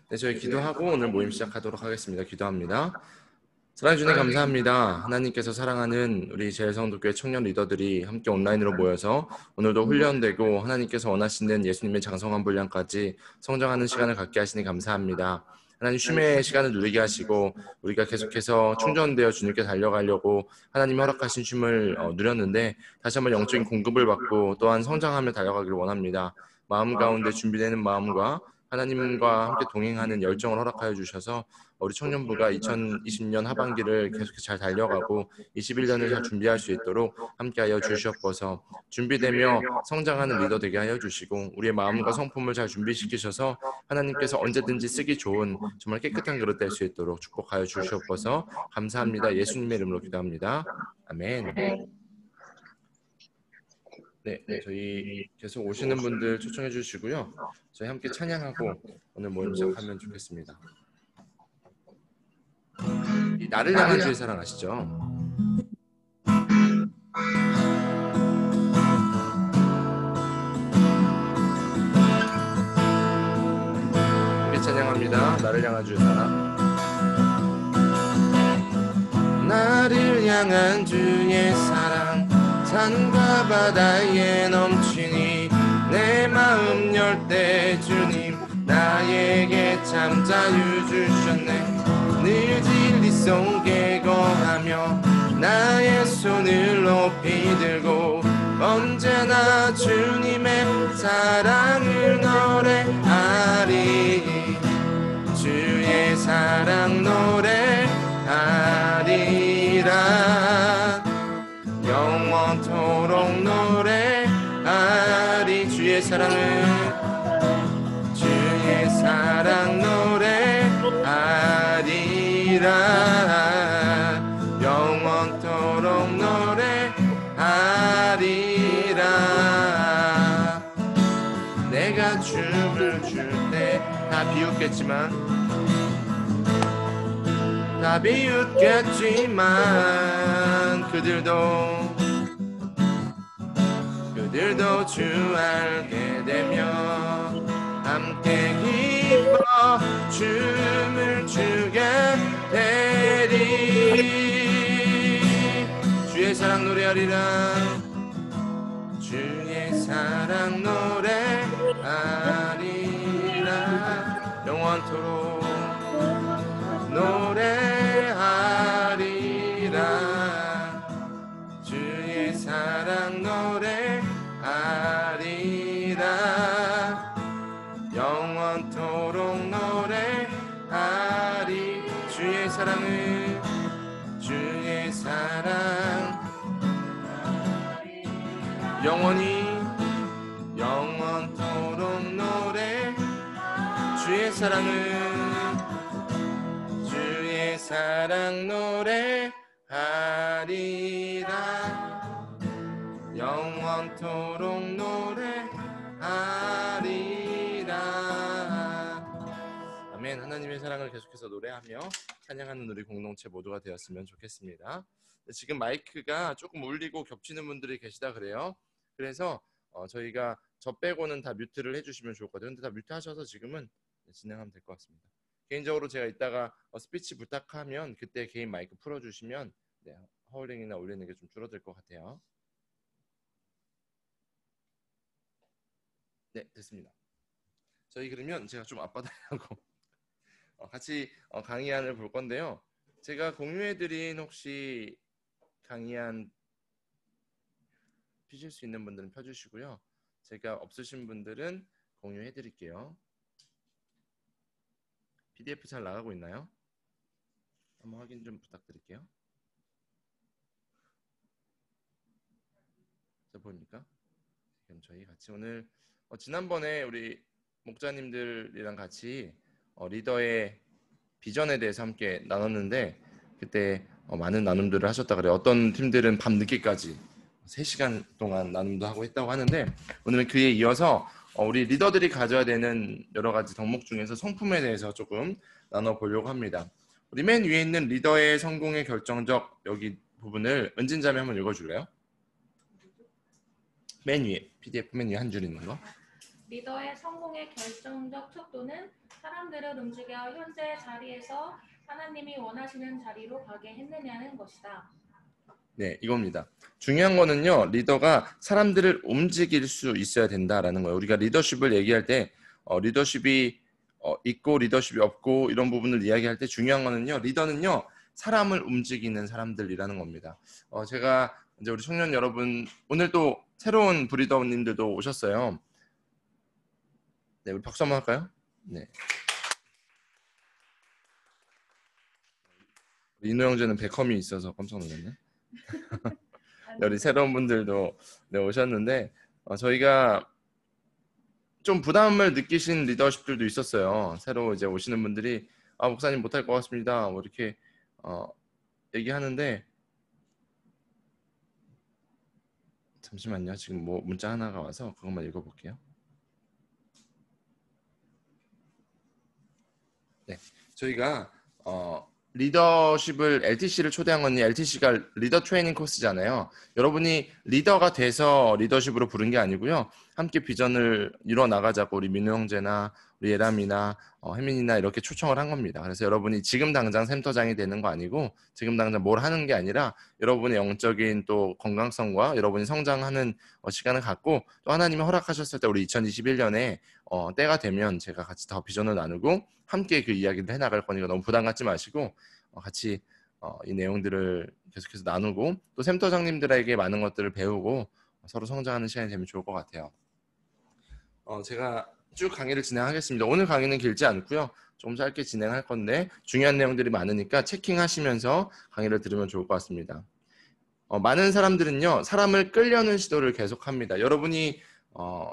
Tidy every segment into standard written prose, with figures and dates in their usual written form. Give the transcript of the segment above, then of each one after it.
네, 저희 기도하고 오늘 모임 시작하도록 하겠습니다. 기도합니다. 사랑해 주님 감사합니다. 하나님께서 사랑하는 우리 제일성도교회 청년 리더들이 함께 온라인으로 모여서 오늘도 훈련되고 하나님께서 원하시는 예수님의 장성한 분량까지 성장하는 시간을 갖게 하시니 감사합니다. 하나님 쉼의 시간을 누리게 하시고 우리가 계속해서 충전되어 주님께 달려가려고 하나님이 허락하신 쉼을 누렸는데 다시 한번 영적인 공급을 받고 또한 성장하며 달려가기를 원합니다. 마음 가운데 준비되는 마음과 하나님과 함께 동행하는 열정을 허락하여 주셔서 우리 청년부가 2020년 하반기를 계속해서 잘 달려가고 21년을 잘 준비할 수 있도록 함께하여 주시옵소서. 준비되며 성장하는 리더 되게 하여 주시고 우리의 마음과 성품을 잘 준비시키셔서 하나님께서 언제든지 쓰기 좋은 정말 깨끗한 그릇 될 수 있도록 축복하여 주시옵소서. 감사합니다. 예수님의 이름으로 기도합니다. 아멘. 네, 저희 계속 오시는 분들 초청해 주시고요. 저희 함께 찬양하고 오늘 모임 시작하면 좋겠습니다. 나를 향한 주의 사랑 아시죠? 함께 찬양합니다. 나를 향한 주의 사랑. 나를 향한 주의 사랑 산과 바다에 넘치니 내 마음 열 때 주님 나에게 참 자유 주셨네. 늘 진리 속에 거하며 나의 손을 높이 들고 언제나 주님의 사랑을 노래하리. 주의 사랑 노래하리라. 영원토록 노래하리. 주의 사랑을 주의 사랑 노래하리라. 영원토록 노래하리라. 내가 춤을 출 때 다 비웃겠지만 그들도 주 알게 되며 함께 기뻐 춤을 추게 되리. 주의 사랑 노래하리라. 주의 사랑 노래하리라. 영원토록 노래하리라. 주의 사랑 노래하리라. 영원토록 노래하리. 주의 사랑을 주의 사랑 영원토록 노래. 주의 사랑을 주의 사랑 노래하리라. 영원토록 노래하리라. 아멘. 하나님의 사랑을 계속해서 노래하며 찬양하는 우리 공동체 모두가 되었으면 좋겠습니다. 지금 마이크가 조금 울리고 겹치는 분들이 계시다 그래요. 그래서 저희가 저 빼고는 다 뮤트를 해주시면 좋을 것 같아요. 근데 다 뮤트 하셔서 지금은 진행하면 될 것 같습니다. 개인적으로 제가 이따가 스피치 부탁하면 그때 개인 마이크 풀어주시면 허울링이나 울리는 게 좀 줄어들 것 같아요. 네, 됐습니다. 저희 그러면 제가 좀 앞바다하고 같이 강의안을 볼 건데요. 제가 공유해드린 혹시 강의안 피실 수 있는 분들은 펴주시고요. 제가 없으신 분들은 공유해드릴게요. PDF 잘 나가고 있나요? 한번 확인 좀 부탁드릴게요. 자, 보입니까? 그럼 저희 같이 오늘 지난번에 우리 목자님들이랑 같이 리더의 비전에 대해서 함께 나눴는데 그때 많은 나눔들을 하셨다 그래요. 어떤 팀들은 밤 늦게까지 3시간 동안 나눔도 하고 했다고 하는데 오늘은 그에 이어서 우리 리더들이 가져야 되는 여러 가지 덕목 중에서 성품에 대해서 조금 나눠보려고 합니다. 우리 맨 위에 있는 리더의 성공의 결정적 여기 부분을 은진자매 한번 읽어줄래요? 맨 위에 PDF 맨 위에 한 줄 있는 거. 리더의 성공의 결정적 척도는 사람들을 움직여 현재 자리에서 하나님이 원하시는 자리로 가게 했느냐는 것이다. 네, 이겁니다. 중요한 거는요, 리더가 사람들을 움직일 수 있어야 된다라는 거예요. 우리가 리더십을 얘기할 때 리더십이 있고 리더십이 없고 이런 부분을 이야기할 때 중요한 거는요, 리더는요, 사람을 움직이는 사람들이라는 겁니다. 제가 이제 우리 청년 여러분, 오늘 또 새로운 브리더님들도 오셨어요. 네, 우리 박수 한번 할까요? 네. 인호 형제는 베컴이 있어서 깜짝 놀랐네. 우리 새로운 분들도 네, 오셨는데 저희가 좀 부담을 느끼신 리더십들도 있었어요. 새로 이제 오시는 분들이 목사님 못할 것 같습니다. 뭐 이렇게 얘기하는데 잠시만요. 지금 뭐 문자 하나가 와서 그것만 읽어볼게요. 네, 저희가 리더십을 LTC를 초대한 건 LTC가 리더 트레이닝 코스잖아요. 여러분이 리더가 돼서 리더십으로 부른 게 아니고요. 함께 비전을 이뤄 나가자고 우리 민우 형제나 우리 예람이나 혜민이나 이렇게 초청을 한 겁니다. 그래서 여러분이 지금 당장 센터장이 되는 거 아니고 지금 당장 뭘 하는 게 아니라 여러분의 영적인 또 건강성과 여러분이 성장하는 시간을 갖고 또 하나님이 허락하셨을 때 우리 2021년에 때가 되면 제가 같이 더 비전을 나누고 함께 그 이야기를 해나갈 거니까 너무 부담 갖지 마시고 같이 이 내용들을 계속해서 나누고 또 센터장님들에게 많은 것들을 배우고 서로 성장하는 시간이 되면 좋을 것 같아요. 제가 쭉 강의를 진행하겠습니다. 오늘 강의는 길지 않고요. 좀 짧게 진행할 건데 중요한 내용들이 많으니까 체킹하시면서 강의를 들으면 좋을 것 같습니다. 많은 사람들은요. 사람을 끌려는 시도를 계속합니다. 여러분이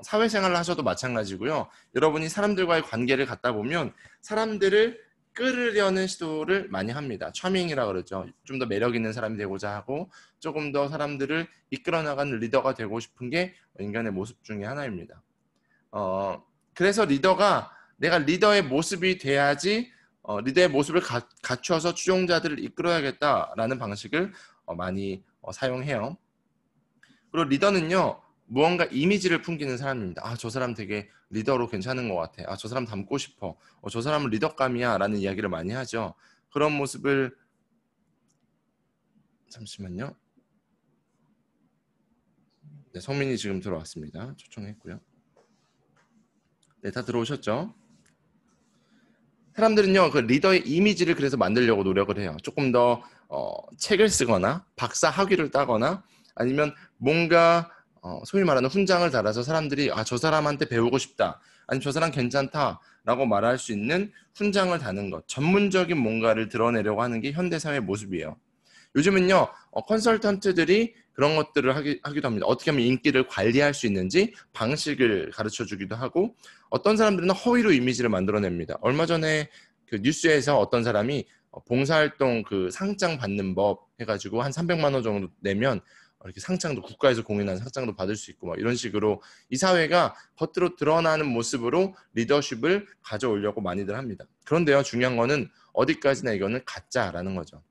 사회생활을 하셔도 마찬가지고요. 여러분이 사람들과의 관계를 갖다 보면 사람들을 끌으려는 시도를 많이 합니다. 차밍이라고 그러죠. 좀 더 매력 있는 사람이 되고자 하고 조금 더 사람들을 이끌어 나가는 리더가 되고 싶은 게 인간의 모습 중에 하나입니다. 그래서 리더가 내가 리더의 모습이 돼야지 리더의 모습을 갖추어서 추종자들을 이끌어야겠다라는 방식을 많이 사용해요. 그리고 리더는요. 무언가 이미지를 풍기는 사람입니다. 저 사람 되게 리더로 괜찮은 것 같아. 저 사람 닮고 싶어. 저 사람은 리더감이야 라는 이야기를 많이 하죠. 그런 모습을 잠시만요. 네, 성민이 지금 들어왔습니다. 초청했고요. 네, 다 들어오셨죠? 사람들은요, 그 리더의 이미지를 그래서 만들려고 노력을 해요. 조금 더 책을 쓰거나 박사 학위를 따거나 아니면 뭔가 소위 말하는 훈장을 달아서 사람들이 저 사람한테 배우고 싶다. 아니면 저 사람 괜찮다라고 말할 수 있는 훈장을 다는 것. 전문적인 뭔가를 드러내려고 하는 게 현대사회의 모습이에요. 요즘은요, 컨설턴트들이 그런 것들을 하기도 합니다. 어떻게 하면 인기를 관리할 수 있는지 방식을 가르쳐 주기도 하고 어떤 사람들은 허위로 이미지를 만들어냅니다. 얼마 전에 그 뉴스에서 어떤 사람이 봉사활동 그 상장 받는 법 해가지고 한 300만 원 정도 내면 이렇게 상장도 국가에서 공인한 상장도 받을 수 있고 막 이런 식으로 이 사회가 겉으로 드러나는 모습으로 리더십을 가져오려고 많이들 합니다. 그런데요, 중요한 거는 어디까지나 이거는 가짜라는 거죠.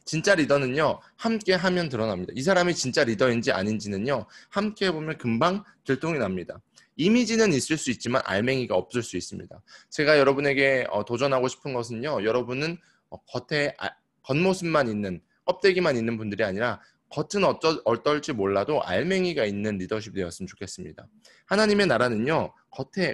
진짜 리더는요, 함께 하면 드러납니다. 이 사람이 진짜 리더인지 아닌지는요, 함께 해보면 금방 들통이 납니다. 이미지는 있을 수 있지만 알맹이가 없을 수 있습니다. 제가 여러분에게 도전하고 싶은 것은요, 여러분은 겉에 겉모습만 있는, 껍데기만 있는 분들이 아니라 겉은 어떨지 몰라도 알맹이가 있는 리더십이 되었으면 좋겠습니다. 하나님의 나라는요,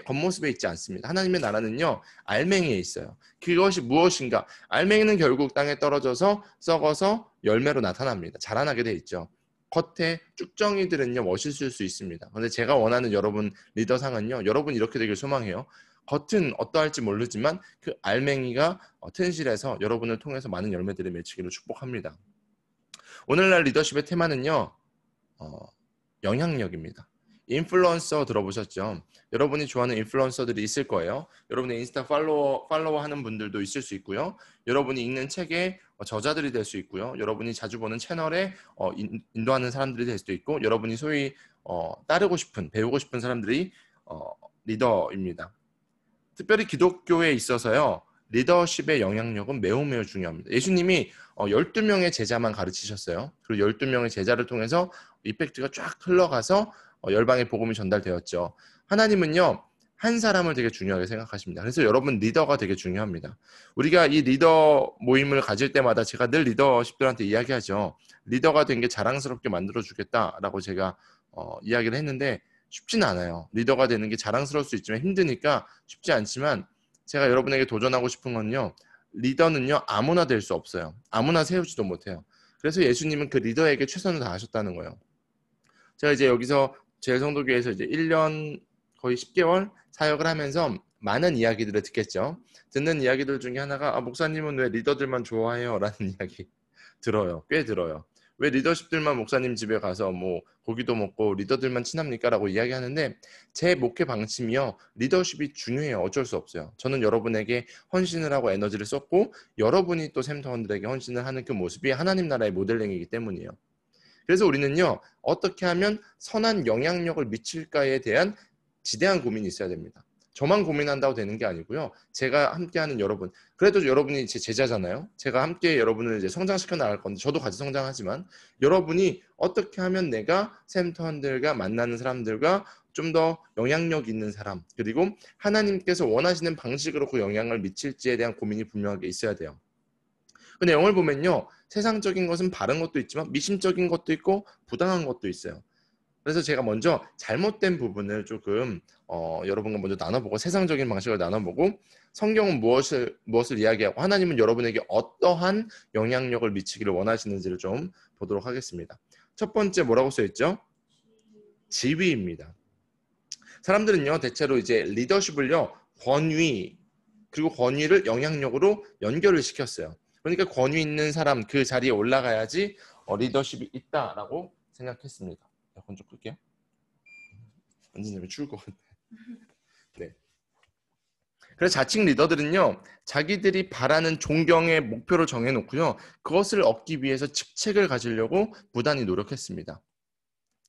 겉모습에 있지 않습니다. 하나님의 나라는요, 알맹이에 있어요. 그것이 무엇인가? 알맹이는 결국 땅에 떨어져서 썩어서 열매로 나타납니다. 자라나게 돼 있죠. 겉에 쭉정이들은요, 멋있을 수 있습니다. 그런데 제가 원하는 여러분 리더상은요, 여러분 이렇게 되길 소망해요. 겉은 어떠할지 모르지만 그 알맹이가 튼실해서 여러분을 통해서 많은 열매들을 맺히기를 축복합니다. 오늘날 리더십의 테마는요, 영향력입니다. 인플루언서 들어보셨죠? 여러분이 좋아하는 인플루언서들이 있을 거예요. 여러분의 인스타 팔로워 하는 분들도 있을 수 있고요. 여러분이 읽는 책의 저자들이 될 수 있고요. 여러분이 자주 보는 채널에 인도하는 사람들이 될 수도 있고, 여러분이 소위 따르고 싶은, 배우고 싶은 사람들이 리더입니다. 특별히 기독교에 있어서요. 리더십의 영향력은 매우 매우 중요합니다. 예수님이 12명의 제자만 가르치셨어요. 그리고 12명의 제자를 통해서 이펙트가 쫙 흘러가서 열방의 복음이 전달되었죠. 하나님은요. 한 사람을 되게 중요하게 생각하십니다. 그래서 여러분 리더가 되게 중요합니다. 우리가 이 리더 모임을 가질 때마다 제가 늘 리더십들한테 이야기하죠. 리더가 된 게 자랑스럽게 만들어주겠다라고 제가 이야기를 했는데 쉽지는 않아요. 리더가 되는 게 자랑스러울 수 있지만 힘드니까 쉽지 않지만 제가 여러분에게 도전하고 싶은 건요. 리더는요. 아무나 될 수 없어요. 아무나 세우지도 못해요. 그래서 예수님은 그 리더에게 최선을 다하셨다는 거예요. 제가 이제 여기서 제성도교에서 이제 1년 거의 10개월 사역을 하면서 많은 이야기들을 듣겠죠. 듣는 이야기들 중에 하나가 목사님은 왜 리더들만 좋아해요? 라는 이야기 들어요. 꽤 들어요. 왜 리더십들만 목사님 집에 가서 뭐 고기도 먹고 리더들만 친합니까? 라고 이야기하는데 제 목회 방침이요. 리더십이 중요해요. 어쩔 수 없어요. 저는 여러분에게 헌신을 하고 에너지를 썼고 여러분이 또 샘터원들에게 헌신을 하는 그 모습이 하나님 나라의 모델링이기 때문이에요. 그래서 우리는요. 어떻게 하면 선한 영향력을 미칠까에 대한 지대한 고민이 있어야 됩니다. 저만 고민한다고 되는 게 아니고요. 제가 함께하는 여러분, 그래도 여러분이 제 제자잖아요. 제가 함께 여러분을 이제 성장시켜 나갈 건데 저도 같이 성장하지만 여러분이 어떻게 하면 내가 샘터원들과 만나는 사람들과 좀 더 영향력 있는 사람 그리고 하나님께서 원하시는 방식으로 그 영향을 미칠지에 대한 고민이 분명하게 있어야 돼요. 그 내용을 보면요. 세상적인 것은 바른 것도 있지만 미심적인 것도 있고 부당한 것도 있어요. 그래서 제가 먼저 잘못된 부분을 조금 여러분과 먼저 나눠보고 세상적인 방식을 나눠보고 성경은 무엇을 이야기하고 하나님은 여러분에게 어떠한 영향력을 미치기를 원하시는지를 좀 보도록 하겠습니다. 첫 번째 뭐라고 써있죠? 지위입니다. 사람들은요 대체로 이제 리더십을요 권위 그리고 권위를 영향력으로 연결을 시켰어요. 그러니까 권위 있는 사람 그 자리에 올라가야지 리더십이 있다라고 생각했습니다. 에어컨 좀 끌게요. 완전 되면 추울 것 같네. 네. 그래서 자칭 리더들은요 자기들이 바라는 존경의 목표를 정해놓고요 그것을 얻기 위해서 직책을 가지려고 무단히 노력했습니다.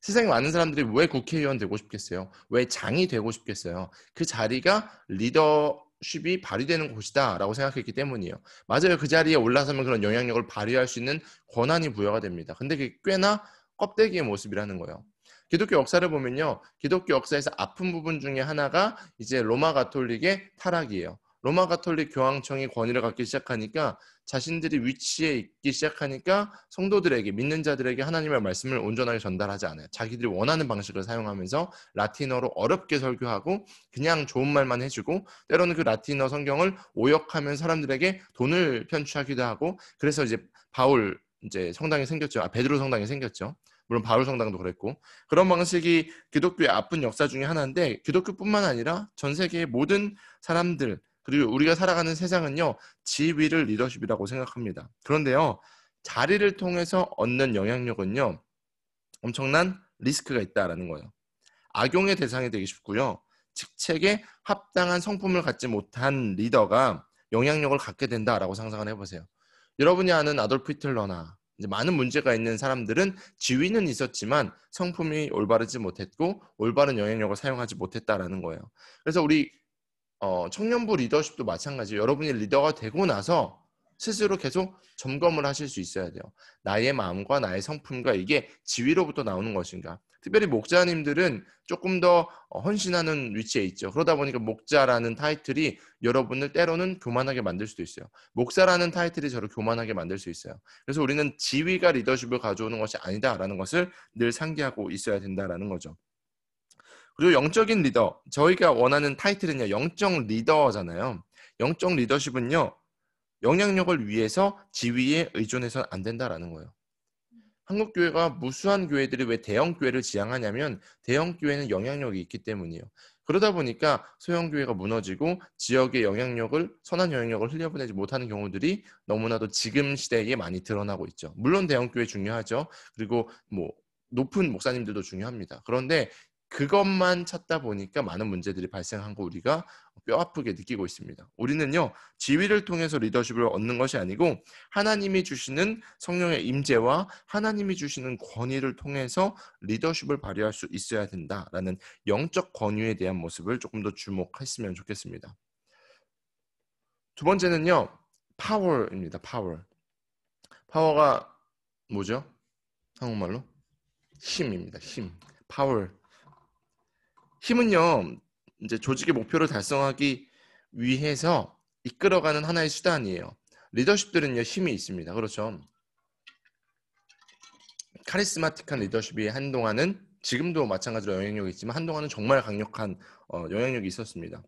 세상에 많은 사람들이 왜 국회의원 되고 싶겠어요? 왜 장이 되고 싶겠어요? 그 자리가 리더십이 발휘되는 곳이다 라고 생각했기 때문이에요. 맞아요. 그 자리에 올라서면 그런 영향력을 발휘할 수 있는 권한이 부여가 됩니다. 근데 그게 꽤나 껍데기의 모습이라는 거예요. 기독교 역사를 보면요. 기독교 역사에서 아픈 부분 중에 하나가 이제 로마 가톨릭의 타락이에요. 로마 가톨릭 교황청이 권위를 갖기 시작하니까 자신들이 위치에 있기 시작하니까 성도들에게 믿는 자들에게 하나님의 말씀을 온전하게 전달하지 않아요. 자기들이 원하는 방식을 사용하면서 라틴어로 어렵게 설교하고 그냥 좋은 말만 해주고 때로는 그 라틴어 성경을 오역하면 사람들에게 돈을 편취하기도 하고 그래서 이제 바울 이제 성당이 생겼죠. 베드로 성당이 생겼죠. 물론 바울 성당도 그랬고 그런 방식이 기독교의 아픈 역사 중에 하나인데 기독교뿐만 아니라 전 세계의 모든 사람들 그리고 우리가 살아가는 세상은요. 지위를 리더십이라고 생각합니다. 그런데요. 자리를 통해서 얻는 영향력은요. 엄청난 리스크가 있다라는 거예요. 악용의 대상이 되기 쉽고요. 직책에 합당한 성품을 갖지 못한 리더가 영향력을 갖게 된다라고 상상을 해보세요. 여러분이 아는 아돌프 히틀러나 이제 많은 문제가 있는 사람들은 지위는 있었지만 성품이 올바르지 못했고 올바른 영향력을 사용하지 못했다라는 거예요. 그래서 우리 청년부 리더십도 마찬가지예요. 여러분이 리더가 되고 나서 스스로 계속 점검을 하실 수 있어야 돼요. 나의 마음과 나의 성품과 이게 지위로부터 나오는 것인가. 특별히 목자님들은 조금 더 헌신하는 위치에 있죠. 그러다 보니까 목자라는 타이틀이 여러분을 때로는 교만하게 만들 수도 있어요. 목사라는 타이틀이 저를 교만하게 만들 수 있어요. 그래서 우리는 지위가 리더십을 가져오는 것이 아니다라는 것을 늘 상기하고 있어야 된다라는 거죠. 그리고 영적인 리더, 저희가 원하는 타이틀은요, 영적 리더잖아요. 영적 리더십은요, 영향력을 위해서 지위에 의존해서는 안 된다라는 거예요. 한국 교회가 무수한 교회들이 왜 대형 교회를 지향하냐면 대형 교회는 영향력이 있기 때문이에요. 그러다 보니까 소형 교회가 무너지고 지역의 영향력을 선한 영향력을 흘려보내지 못하는 경우들이 너무나도 지금 시대에 많이 드러나고 있죠. 물론 대형 교회 중요하죠. 그리고 뭐 높은 목사님들도 중요합니다. 그런데 그것만 찾다 보니까 많은 문제들이 발생한 거 우리가 뼈아프게 느끼고 있습니다. 우리는요 지위를 통해서 리더십을 얻는 것이 아니고 하나님이 주시는 성령의 임재와 하나님이 주시는 권위를 통해서 리더십을 발휘할 수 있어야 된다라는 영적 권위에 대한 모습을 조금 더 주목했으면 좋겠습니다. 두 번째는요 파워입니다. 파워가 뭐죠? 한국말로? 힘입니다. 힘. 파워. 힘은요 이제 조직의 목표를 달성하기 위해서 이끌어가는 하나의 수단이에요. 리더십들은요, 힘이 있습니다. 그렇죠. 카리스마틱한 리더십이 한동안은, 지금도 마찬가지로 영향력이 있지만 한동안은 정말 강력한 영향력이 있었습니다.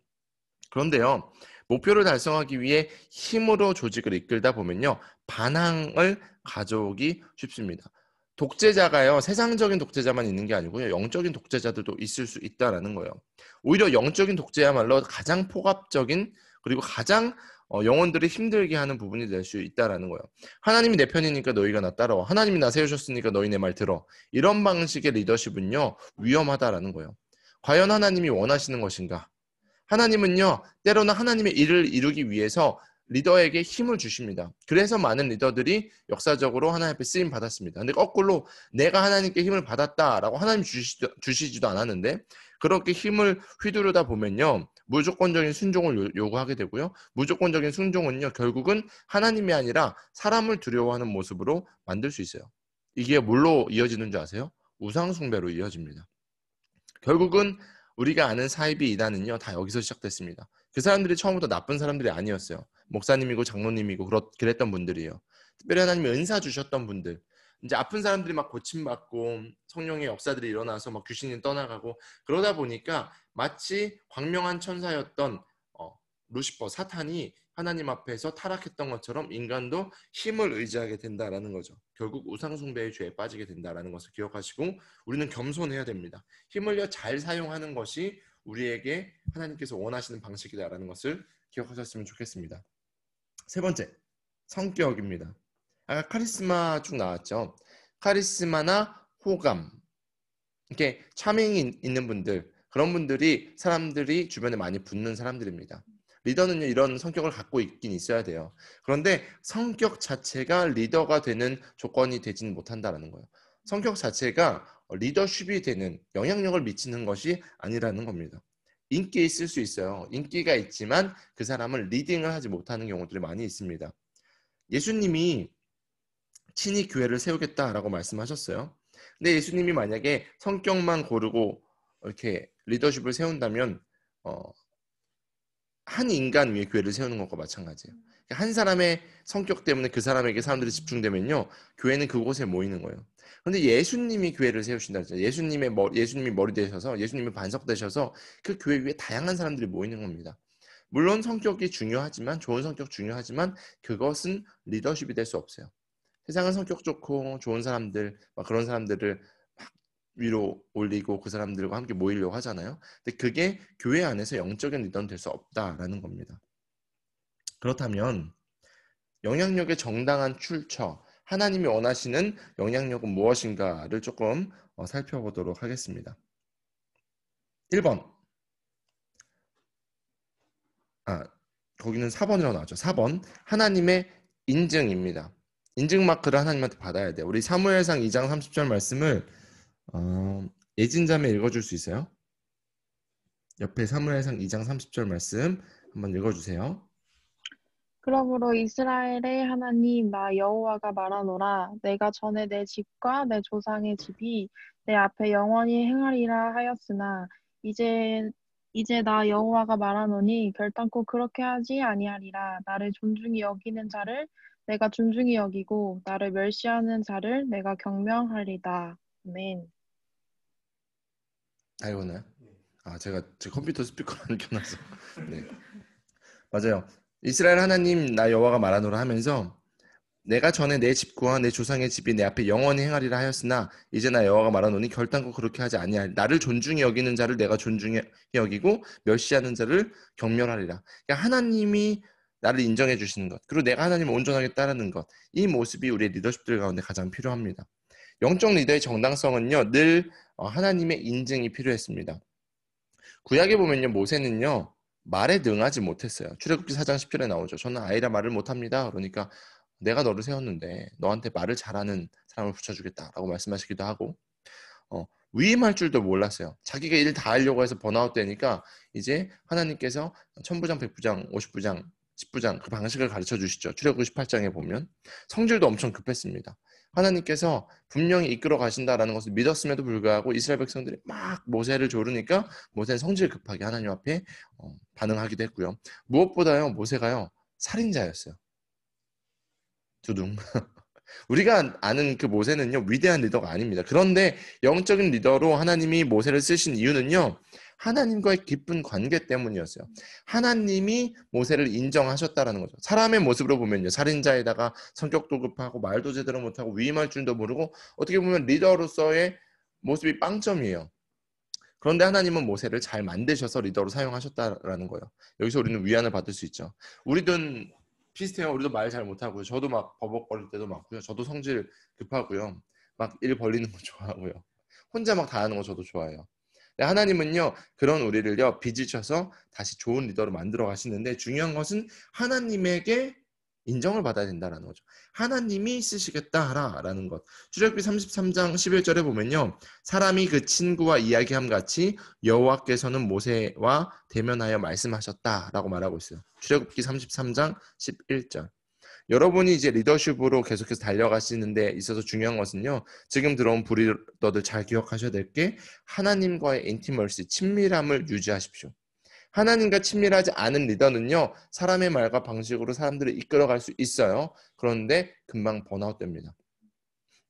그런데요, 목표를 달성하기 위해 힘으로 조직을 이끌다 보면요, 반항을 가져오기 쉽습니다. 독재자가요, 세상적인 독재자만 있는 게 아니고요, 영적인 독재자들도 있을 수 있다라는 거예요. 오히려 영적인 독재야말로 가장 폭압적인, 그리고 가장 영혼들이 힘들게 하는 부분이 될 수 있다라는 거예요. 하나님이 내 편이니까 너희가 나 따라와. 하나님이 나 세우셨으니까 너희 내 말 들어. 이런 방식의 리더십은요, 위험하다라는 거예요. 과연 하나님이 원하시는 것인가? 하나님은요, 때로는 하나님의 일을 이루기 위해서 리더에게 힘을 주십니다. 그래서 많은 리더들이 역사적으로 하나님 앞에 쓰임 받았습니다. 근데 거꾸로 내가 하나님께 힘을 받았다라고 하나님 주시지도 않았는데, 그렇게 힘을 휘두르다 보면요, 무조건적인 순종을 요구하게 되고요, 무조건적인 순종은요, 결국은 하나님이 아니라 사람을 두려워하는 모습으로 만들 수 있어요. 이게 뭘로 이어지는 줄 아세요? 우상숭배로 이어집니다. 결국은 우리가 아는 사이비 이단은요, 다 여기서 시작됐습니다. 그 사람들이 처음부터 나쁜 사람들이 아니었어요. 목사님이고 장로님이고 그랬던 분들이에요. 특별히 하나님이 은사 주셨던 분들, 이제 아픈 사람들이 막 고침받고 성령의 역사들이 일어나서 막 귀신이 떠나가고, 그러다 보니까 마치 광명한 천사였던 루시퍼, 사탄이 하나님 앞에서 타락했던 것처럼 인간도 힘을 의지하게 된다라는 거죠. 결국 우상숭배의 죄에 빠지게 된다라는 것을 기억하시고, 우리는 겸손해야 됩니다. 힘을요, 잘 사용하는 것이 우리에게 하나님께서 원하시는 방식이다라는 것을 기억하셨으면 좋겠습니다. 세 번째, 성격입니다. 아까 카리스마 쭉 나왔죠. 카리스마나 호감, 이렇게 차밍이 있는 분들, 그런 분들이 사람들이 주변에 많이 붙는 사람들입니다. 리더는요, 이런 성격을 갖고 있긴 있어야 돼요. 그런데 성격 자체가 리더가 되는 조건이 되지는 못한다는 거예요. 성격 자체가 리더십이 되는, 영향력을 미치는 것이 아니라는 겁니다. 인기 있을 수 있어요. 인기가 있지만 그 사람을 리딩을 하지 못하는 경우들이 많이 있습니다. 예수님이 친히 교회를 세우겠다라고 말씀하셨어요. 근데 예수님이 만약에 성격만 고르고 이렇게 리더십을 세운다면 한 인간 위에 교회를 세우는 것과 마찬가지예요. 한 사람의 성격 때문에 그 사람에게 사람들이 집중되면요, 교회는 그곳에 모이는 거예요. 그런데 예수님이 교회를 세우신다 했잖아요. 예수님이 머리 되셔서, 예수님이 반석 되셔서 그 교회 위에 다양한 사람들이 모이는 겁니다. 물론 성격이 중요하지만, 좋은 성격 중요하지만 그것은 리더십이 될 수 없어요. 세상은 성격 좋고 좋은 사람들, 막 그런 사람들을 막 위로 올리고 그 사람들과 함께 모이려고 하잖아요. 근데 그게 교회 안에서 영적인 리더는 될 수 없다라는 겁니다. 그렇다면 영향력의 정당한 출처, 하나님이 원하시는 영향력은 무엇인가를 조금 살펴보도록 하겠습니다. 1번. 거기는 4번이라고 나왔죠. 4번. 하나님의 인증입니다. 인증 마크를 하나님한테 받아야 돼요. 우리 사무엘상 2장 30절 말씀을 예진자매 읽어줄 수 있어요? 옆에 사무엘상 2장 30절 말씀 한번 읽어주세요. 그러므로 이스라엘의 하나님 나 여호와가 말하노라 내가 전에 내 집과 내 조상의 집이 내 앞에 영원히 행하리라 하였으나 이제 나 여호와가 말하노니 결단코 그렇게 하지 아니하리라. 나를 존중히 여기는 자를 내가 존중히 여기고 나를 멸시하는 자를 내가 경멸하리다. 아멘. 다 읽었나요? 제가 제 컴퓨터 스피커를 안 켜놔서. 네, 맞아요. 이스라엘 하나님 나 여호와가 말하노라 하면서, 내가 전에 내 집과 내 조상의 집이 내 앞에 영원히 행하리라 하였으나 이제 나 여호와가 말하노니 결단코 그렇게 하지 아니하리라. 나를 존중히 여기는 자를 내가 존중히 여기고 멸시하는 자를 경멸하리라. 그러니까 하나님이 나를 인정해 주시는 것, 그리고 내가 하나님을 온전하게 따르는 것, 이 모습이 우리의 리더십들 가운데 가장 필요합니다. 영적 리더의 정당성은요, 늘 하나님의 인증이 필요했습니다. 구약에 보면요, 모세는요 말에 능하지 못했어요. 출애굽기 4장 10절에 나오죠. 저는 아이라 말을 못합니다. 그러니까 내가 너를 세웠는데 너한테 말을 잘하는 사람을 붙여주겠다라고 말씀하시기도 하고, 위임할 줄도 몰랐어요. 자기가 일 다 하려고 해서 번아웃 되니까 이제 하나님께서 천부장, 백부장, 50부장, 10부장 그 방식을 가르쳐 주시죠. 출애굽기 18장에 보면 성질도 엄청 급했습니다. 하나님께서 분명히 이끌어 가신다라는 것을 믿었음에도 불구하고 이스라엘 백성들이 막 모세를 조르니까 모세는 성질 급하게 하나님 앞에 반응하기도 했고요. 무엇보다요, 모세가요, 살인자였어요. 두둥. 우리가 아는 그 모세는요, 위대한 리더가 아닙니다. 그런데 영적인 리더로 하나님이 모세를 쓰신 이유는요, 하나님과의 깊은 관계 때문이었어요. 하나님이 모세를 인정하셨다라는 거죠. 사람의 모습으로 보면요, 살인자에다가 성격도 급하고 말도 제대로 못하고 위임할 줄도 모르고 어떻게 보면 리더로서의 모습이 빵점이에요. 그런데 하나님은 모세를 잘 만드셔서 리더로 사용하셨다라는 거예요. 여기서 우리는 위안을 받을 수 있죠. 우리도 비슷해요. 우리도 말 잘 못하고요. 저도 막 버벅거릴 때도 많고요. 저도 성질 급하고요. 막 일 벌리는 거 좋아하고요. 혼자 막 다 하는 거 저도 좋아해요. 하나님은요, 그런 우리를요, 빚으셔서 다시 좋은 리더로 만들어 가시는데 중요한 것은 하나님에게 인정을 받아야 된다는 거죠. 하나님이 쓰시겠다 하라라는 것. 출애굽기 33장 11절에 보면요, 사람이 그 친구와 이야기함 같이 여호와께서는 모세와 대면하여 말씀하셨다라고 말하고 있어요. 출애굽기 33장 11절. 여러분이 이제 리더십으로 계속해서 달려가시는 데 있어서 중요한 것은요, 지금 들어온 브리더들 잘 기억하셔야 될 게 하나님과의 인티머시, 친밀함을 유지하십시오. 하나님과 친밀하지 않은 리더는요, 사람의 말과 방식으로 사람들을 이끌어갈 수 있어요. 그런데 금방 번아웃됩니다.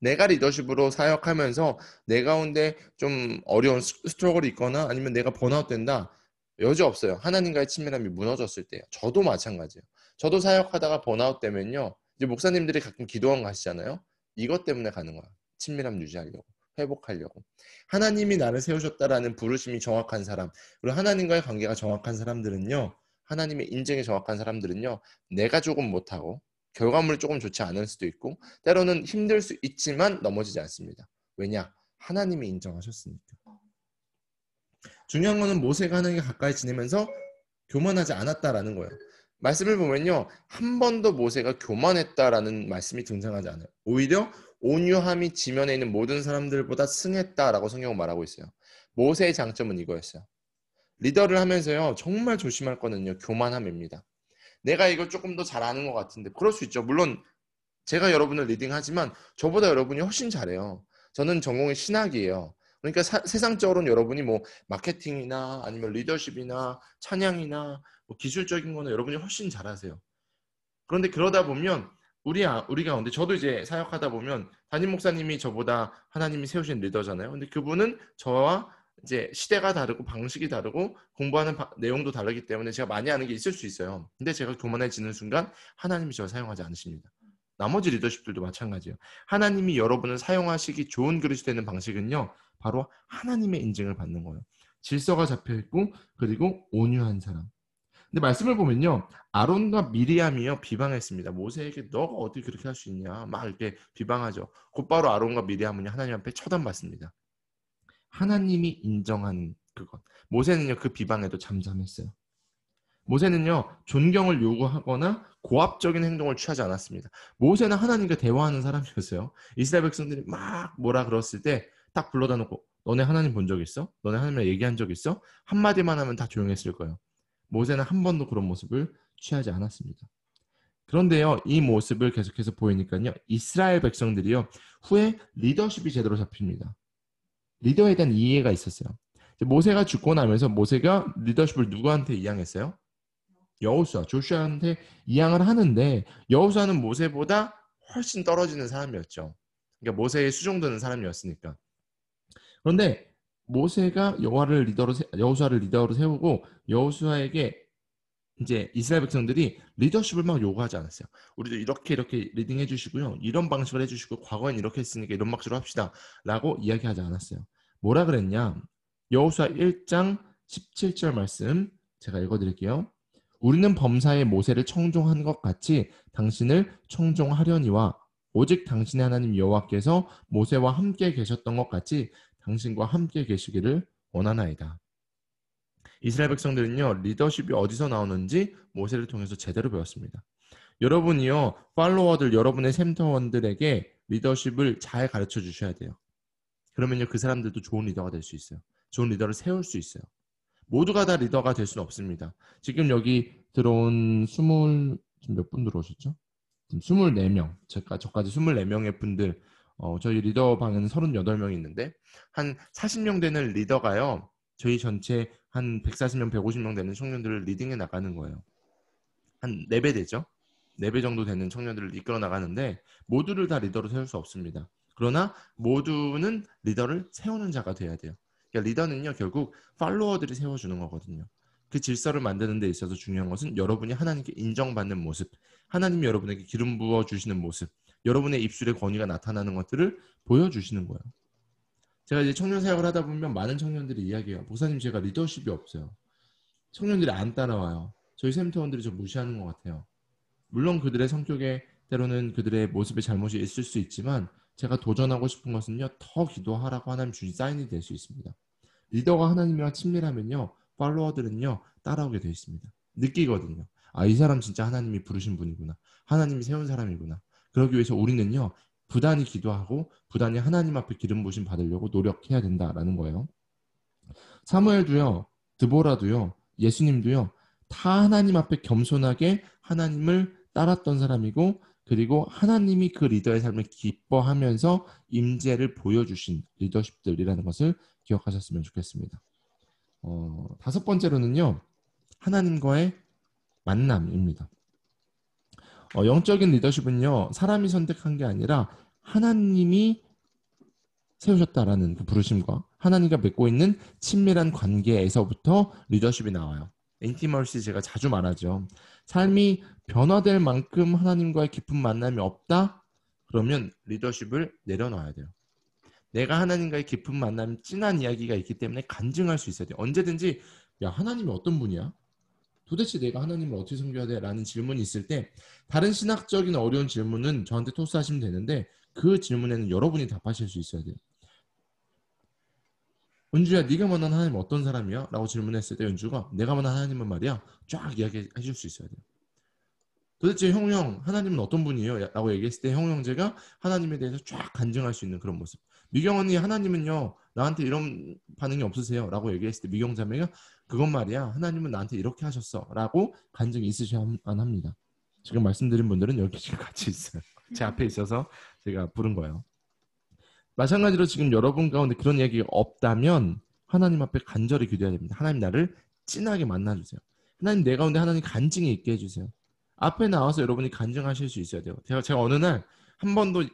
내가 리더십으로 사역하면서 내 가운데 좀 어려운 스트러글이 있거나 아니면 내가 번아웃된다, 여지 없어요. 하나님과의 친밀함이 무너졌을 때요. 저도 마찬가지예요. 저도 사역하다가 번아웃되면요, 이제 목사님들이 가끔 기도원 가시잖아요. 이것 때문에 가는 거야. 친밀함 유지하려고, 회복하려고. 하나님이 나를 세우셨다라는 부르심이 정확한 사람, 그리고 하나님과의 관계가 정확한 사람들은요, 하나님의 인정이 정확한 사람들은요, 내가 조금 못하고 결과물이 조금 좋지 않을 수도 있고 때로는 힘들 수 있지만 넘어지지 않습니다. 왜냐? 하나님이 인정하셨으니까. 중요한 거는 모세가 하나님과 가까이 지내면서 교만하지 않았다라는 거예요. 말씀을 보면요, 한 번도 모세가 교만했다라는 말씀이 등장하지 않아요. 오히려 온유함이 지면에 있는 모든 사람들보다 승했다라고 성경은 말하고 있어요. 모세의 장점은 이거였어요. 리더를 하면서요, 정말 조심할 거는요, 교만함입니다. 내가 이걸 조금 더 잘 아는 것 같은데, 그럴 수 있죠. 물론 제가 여러분을 리딩하지만 저보다 여러분이 훨씬 잘해요. 저는 전공이 신학이에요. 그러니까 세상적으로는 여러분이 뭐 마케팅이나 아니면 리더십이나 찬양이나 뭐 기술적인 거는 여러분이 훨씬 잘하세요. 그런데 그러다 보면 우리 가운데, 저도 이제 사역하다 보면 담임 목사님이 저보다 하나님이 세우신 리더잖아요. 근데 그분은 저와 이제 시대가 다르고 방식이 다르고 공부하는 내용도 다르기 때문에 제가 많이 아는 게 있을 수 있어요. 근데 제가 교만해지는 순간 하나님이 저를 사용하지 않으십니다. 나머지 리더십들도 마찬가지예요. 하나님이 여러분을 사용하시기 좋은 그릇이 되는 방식은요, 바로 하나님의 인증을 받는 거예요. 질서가 잡혀있고 그리고 온유한 사람. 근데 말씀을 보면요, 아론과 미리암이요 비방했습니다. 모세에게 너가 어떻게 그렇게 할 수 있냐, 막 이렇게 비방하죠. 곧바로 아론과 미리암은 하나님 앞에 처단받습니다. 하나님이 인정한 그것. 모세는요, 그 비방에도 잠잠했어요. 모세는요, 존경을 요구하거나 고압적인 행동을 취하지 않았습니다. 모세는 하나님과 대화하는 사람이었어요. 이스라엘 백성들이 막 뭐라 그랬을 때 딱 불러다 놓고, 너네 하나님 본 적 있어? 너네 하나님이랑 얘기한 적 있어? 한마디만 하면 다 조용했을 거예요. 모세는 한 번도 그런 모습을 취하지 않았습니다. 그런데요, 이 모습을 계속해서 보이니까요, 이스라엘 백성들이요, 후에 리더십이 제대로 잡힙니다. 리더에 대한 이해가 있었어요. 모세가 죽고 나면서 모세가 리더십을 누구한테 이양했어요? 여호수아, 조슈아한테 이양을 하는데, 여호수아는 모세보다 훨씬 떨어지는 사람이었죠. 그러니까 모세에 수종드는 사람이었으니까. 그런데 모세가 여호수아를 리더로 세우고 여호수아에게 이제 이스라엘 백성들이 리더십을 막 요구하지 않았어요. 우리도 이렇게 리딩해 주시고요, 이런 방식을 해주시고 과거엔 이렇게 했으니까 이런 방식으로 합시다 라고 이야기하지 않았어요. 뭐라 그랬냐? 여호수아 1장 17절 말씀 제가 읽어드릴게요. 우리는 범사에 모세를 청종한 것 같이 당신을 청종하려니와 오직 당신의 하나님 여호와께서 모세와 함께 계셨던 것 같이 당신과 함께 계시기를 원하나이다. 이스라엘 백성들은요, 리더십이 어디서 나오는지 모세를 통해서 제대로 배웠습니다. 여러분이요, 팔로워들, 여러분의 센터원들에게 리더십을 잘 가르쳐 주셔야 돼요. 그러면요, 그 사람들도 좋은 리더가 될 수 있어요. 좋은 리더를 세울 수 있어요. 모두가 다 리더가 될 수는 없습니다. 지금 여기 들어온 지금 몇 분 들어오셨죠? 지금 24명, 저까지 24명의 분들, 저희 리더 방에는 38명이 있는데 한 40명 되는 리더가요. 저희 전체 한 140명, 150명 되는 청년들을 리딩해 나가는 거예요. 한 4배 되죠. 4배 정도 되는 청년들을 이끌어 나가는데 모두를 다 리더로 세울 수 없습니다. 그러나 모두는 리더를 세우는 자가 돼야 돼요. 그러니까 리더는요, 결국 팔로워들이 세워주는 거거든요. 그 질서를 만드는 데 있어서 중요한 것은 여러분이 하나님께 인정받는 모습, 하나님이 여러분에게 기름 부어주시는 모습, 여러분의 입술의 권위가 나타나는 것들을 보여주시는 거예요. 제가 이제 청년 사역을 하다 보면 많은 청년들이 이야기해요. 목사님, 제가 리더십이 없어요. 청년들이 안 따라와요. 저희 센터원들이 저 무시하는 것 같아요. 물론 그들의 성격에 때로는 그들의 모습에 잘못이 있을 수 있지만 제가 도전하고 싶은 것은요, 더 기도하라고 하나님 주신 사인이 될 수 있습니다. 리더가 하나님과 친밀하면요, 팔로워들은요 따라오게 되어 있습니다. 느끼거든요. 아, 이 사람 진짜 하나님이 부르신 분이구나. 하나님이 세운 사람이구나. 그러기 위해서 우리는요, 부단히 기도하고 부단히 하나님 앞에 기름 부으심 받으려고 노력해야 된다라는 거예요. 사무엘도요, 드보라도요, 예수님도요, 다 하나님 앞에 겸손하게 하나님을 따랐던 사람이고, 그리고 하나님이 그 리더의 삶을 기뻐하면서 임재를 보여주신 리더십들이라는 것을 기억하셨으면 좋겠습니다. 5번째로는요, 하나님과의 만남입니다. 영적인 리더십은요, 사람이 선택한 게 아니라 하나님이 세우셨다라는 그 부르심과 하나님과 맺고 있는 친밀한 관계에서부터 리더십이 나와요. 인티머시 제가 자주 말하죠. 삶이 변화될 만큼 하나님과의 깊은 만남이 없다? 그러면 리더십을 내려놔야 돼요. 내가 하나님과의 깊은 만남, 진한 이야기가 있기 때문에 간증할 수 있어야 돼요. 언제든지 야, 하나님이 어떤 분이야? 도대체 내가 하나님을 어떻게 섬겨야 돼? 라는 질문이 있을 때 다른 신학적인 어려운 질문은 저한테 토스하시면 되는데 그 질문에는 여러분이 답하실 수 있어야 돼요. 은주야, 네가 만난 하나님 어떤 사람이야? 라고 질문했을 때 은주가 내가 만난 하나님은 말이야 쫙 이야기해 줄 수 있어야 돼요. 도대체 형 하나님은 어떤 분이에요? 라고 얘기했을 때 형제가 하나님에 대해서 쫙 간증할 수 있는 그런 모습. 미경 언니, 하나님은요 나한테 이런 반응이 없으세요? 라고 얘기했을 때 미경 자매가 그건 말이야 하나님은 나한테 이렇게 하셨어 라고 간증이 있으셔야만 합니다. 지금 말씀드린 분들은 여기 지금 같이 있어요. 제 앞에 있어서 제가 부른 거예요. 마찬가지로 지금 여러분 가운데 그런 얘기가 없다면 하나님 앞에 간절히 기도해야 됩니다. 하나님 나를 진하게 만나주세요. 하나님 내 가운데 하나님 간증이 있게 해주세요. 앞에 나와서 여러분이 간증하실 수 있어야 돼요. 제가 어느 날 한 번도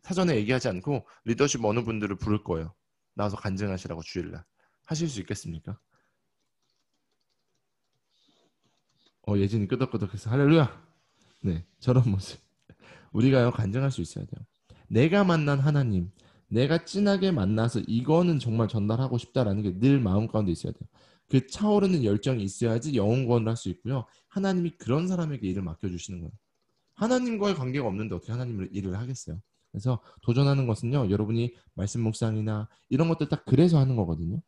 사전에 얘기하지 않고 리더십 어느 분들을 부를 거예요. 나와서 간증하시라고 주일날. 하실 수 있겠습니까? 예진이 끄덕끄덕해서 할렐루야. 네, 저런 모습. 우리가요 간증할 수 있어야 돼요. 내가 만난 하나님, 내가 진하게 만나서 이거는 정말 전달하고 싶다라는 게 늘 마음 가운데 있어야 돼요. 그 차오르는 열정이 있어야지 영혼 구원을 할 수 있고요. 하나님이 그런 사람에게 일을 맡겨주시는 거예요. 하나님과의 관계가 없는데 어떻게 하나님을 일을 하겠어요. 그래서 도전하는 것은요. 여러분이 말씀 묵상이나 이런 것들 딱 그래서 하는 거거든요.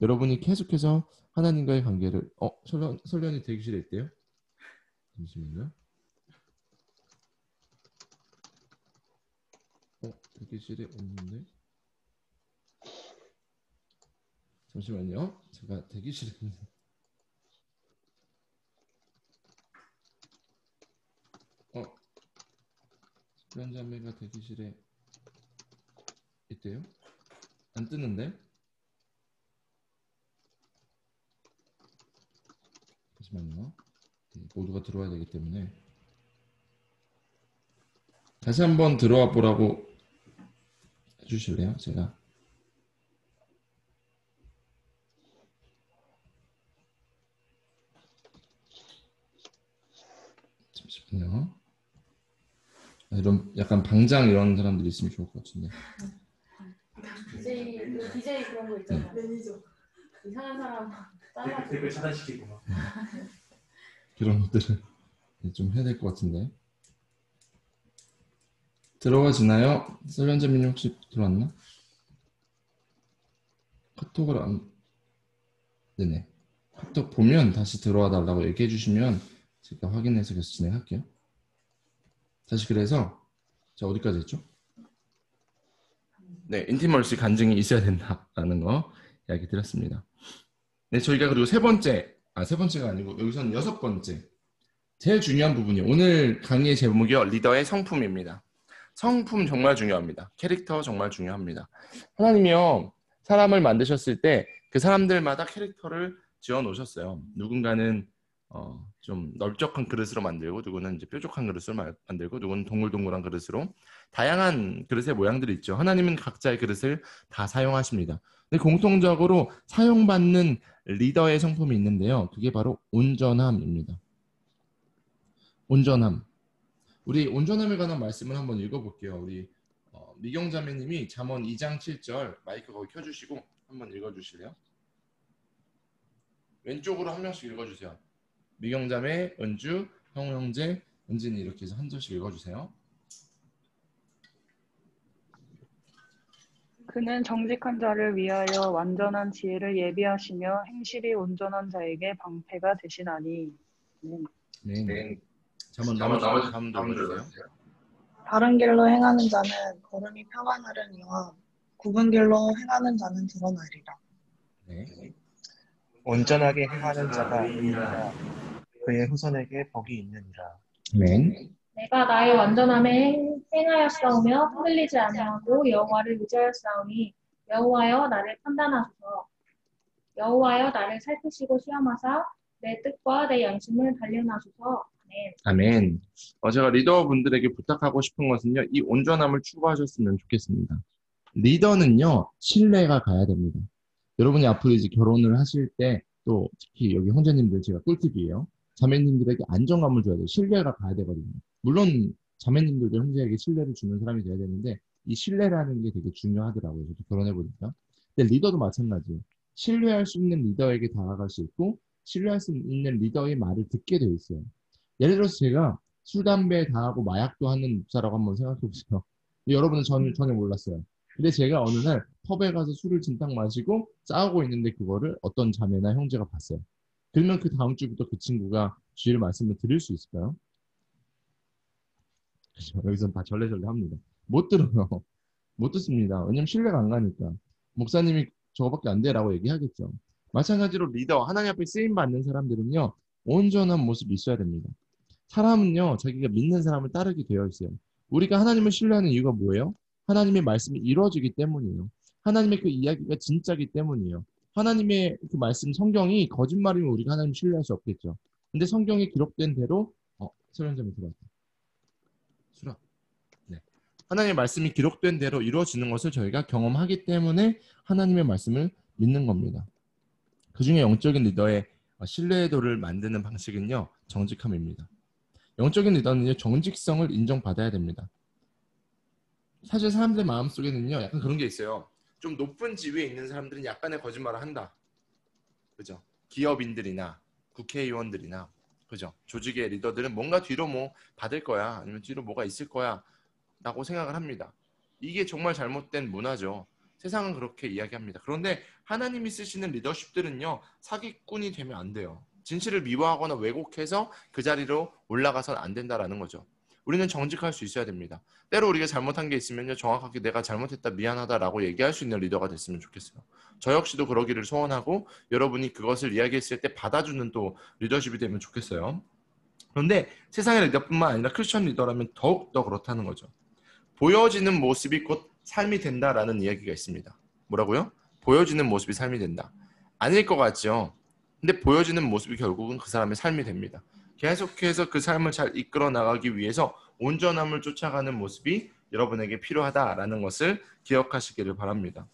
여러분이 계속해서 하나님과의 관계를 설련이 대기실에 있대요. 잠시만요. 대기실에 없는데 잠시만요. 제가 대기실에 있는 설련자매가 대기실에 있대요. 안 뜨는데 잠시만요. 모두가 들어와야 되기 때문에 다시 한번 들어와 보라고 해주실래요? 제가 잠시만요. 이런 약간 방장 이런 사람들이 있으면 좋을 것 같은데. DJ 그런 거 있잖아. 매니저. 이상한 사람 따라. 댓글 차단시키고 막. 그런 것들을 좀 해야 될 것 같은데. 들어와지나요? 설련자민이 혹시 들어왔나? 카톡을 안... 네네. 카톡 보면 다시 들어와 달라고 얘기해 주시면 제가 확인해서 계속 진행할게요. 다시 그래서 자 어디까지 했죠? 네, 인티멀시 간증이 있어야 된다라는 거 이야기 드렸습니다. 네, 저희가 그리고 세 번째가 아니고 여기서는 6번째 제일 중요한 부분이요. 오늘 강의의 제목이요. 리더의 성품입니다. 성품 정말 중요합니다. 캐릭터 정말 중요합니다. 하나님이요. 사람을 만드셨을 때 그 사람들마다 캐릭터를 지어 놓으셨어요. 누군가는 좀 넓적한 그릇으로 만들고, 누구는 이제 뾰족한 그릇으로 만들고, 누구는 동글동글한 그릇으로 다양한 그릇의 모양들이 있죠. 하나님은 각자의 그릇을 다 사용하십니다. 근데 공통적으로 사용받는 리더의 성품이 있는데요. 그게 바로 온전함입니다. 온전함. 우리 온전함에 관한 말씀을 한번 읽어볼게요. 우리 미경 자매님이 잠언 2장 7절 마이크 거기 켜주시고 한번 읽어주실래요? 왼쪽으로 한 명씩 읽어주세요. 미경 자매, 은주, 형 형제, 은진이 이렇게 해서 한 절씩 읽어주세요. 그는 정직한 자를 위하여 완전한 지혜를 예비하시며 행실이 온전한 자에게 방패가 되시나니. 네. 잠언 나머지 다음도 읽어주세요. 바른 길로 행하는 자는 걸음이 평안하려니와 굽은 길로 행하는 자는 드러나리라. 네. 온전하게 행하는 자가 있느니라. 그의 후손에게 복이 있느니라. 네. 내가 나의 완전함에 행하였사오며 흔들리지 아니하고 여호와를 의지하였사오니 여호와여 나를 판단하소서. 여호와여 나를 살피시고 시험하사 내 뜻과 내 양심을 단련하소서. 아멘. 제가 리더분들에게 부탁하고 싶은 것은요, 이 온전함을 추구하셨으면 좋겠습니다. 리더는요, 신뢰가 가야 됩니다. 여러분이 앞으로 이제 결혼을 하실 때, 또 특히 여기 형제님들 제가 꿀팁이에요. 자매님들에게 안정감을 줘야 돼요. 신뢰가 가야 되거든요. 물론 자매님들도 형제에게 신뢰를 주는 사람이 돼야 되는데, 이 신뢰라는 게 되게 중요하더라고요. 저도 결혼해보니까. 근데 리더도 마찬가지예요. 신뢰할 수 있는 리더에게 다가갈 수 있고, 신뢰할 수 있는 리더의 말을 듣게 되어 있어요. 예를 들어서 제가 술, 담배 다 하고 마약도 하는 목사라고 한번 생각해 보세요. 여러분은 전혀 몰랐어요. 근데 제가 어느 날 펍에 가서 술을 진탕 마시고 싸우고 있는데 그거를 어떤 자매나 형제가 봤어요. 그러면 그 다음 주부터 그 친구가 주일 말씀을 들을 수 있을까요? 그렇죠. 여기서는 다 절레절레 합니다. 못 들어요. 못 듣습니다. 왜냐면 신뢰가 안 가니까. 목사님이 저거밖에 안 돼라고 얘기하겠죠. 마찬가지로 리더, 하나님 앞에 쓰임받는 사람들은요. 온전한 모습이 있어야 됩니다. 사람은요, 자기가 믿는 사람을 따르게 되어 있어요. 우리가 하나님을 신뢰하는 이유가 뭐예요? 하나님의 말씀이 이루어지기 때문이에요. 하나님의 그 이야기가 진짜기 때문이에요. 하나님의 그 말씀, 성경이 거짓말이면 우리가 하나님을 신뢰할 수 없겠죠. 근데 성경에 기록된 대로, 설현점이 들어왔다. 수라. 네. 하나님의 말씀이 기록된 대로 이루어지는 것을 저희가 경험하기 때문에 하나님의 말씀을 믿는 겁니다. 그 중에 영적인 리더의 신뢰도를 만드는 방식은요, 정직함입니다. 영적인 리더는요, 정직성을 인정받아야 됩니다. 사실 사람들 마음속에는요, 약간 그런 게 있어요. 좀 높은 지위에 있는 사람들은 약간의 거짓말을 한다. 그죠? 기업인들이나 국회의원들이나, 그죠? 조직의 리더들은 뭔가 뒤로 뭐 받을 거야, 아니면 뒤로 뭐가 있을 거야 라고 생각을 합니다. 이게 정말 잘못된 문화죠. 세상은 그렇게 이야기합니다. 그런데 하나님이 쓰시는 리더십들은요, 사기꾼이 되면 안 돼요. 진실을 미화하거나 왜곡해서 그 자리로 올라가서는 안 된다라는 거죠. 우리는 정직할 수 있어야 됩니다. 때로 우리가 잘못한 게 있으면요, 정확하게 내가 잘못했다, 미안하다라고 얘기할 수 있는 리더가 됐으면 좋겠어요. 저 역시도 그러기를 소원하고 여러분이 그것을 이야기했을 때 받아주는 또 리더십이 되면 좋겠어요. 그런데 세상의 리더뿐만 아니라 크리스천 리더라면 더욱더 그렇다는 거죠. 보여지는 모습이 곧 삶이 된다라는 이야기가 있습니다. 뭐라고요? 보여지는 모습이 삶이 된다. 아닐 것 같죠? 근데 보여지는 모습이 결국은 그 사람의 삶이 됩니다. 계속해서 그 삶을 잘 이끌어 나가기 위해서 온전함을 쫓아가는 모습이 여러분에게 필요하다라는 것을 기억하시기를 바랍니다.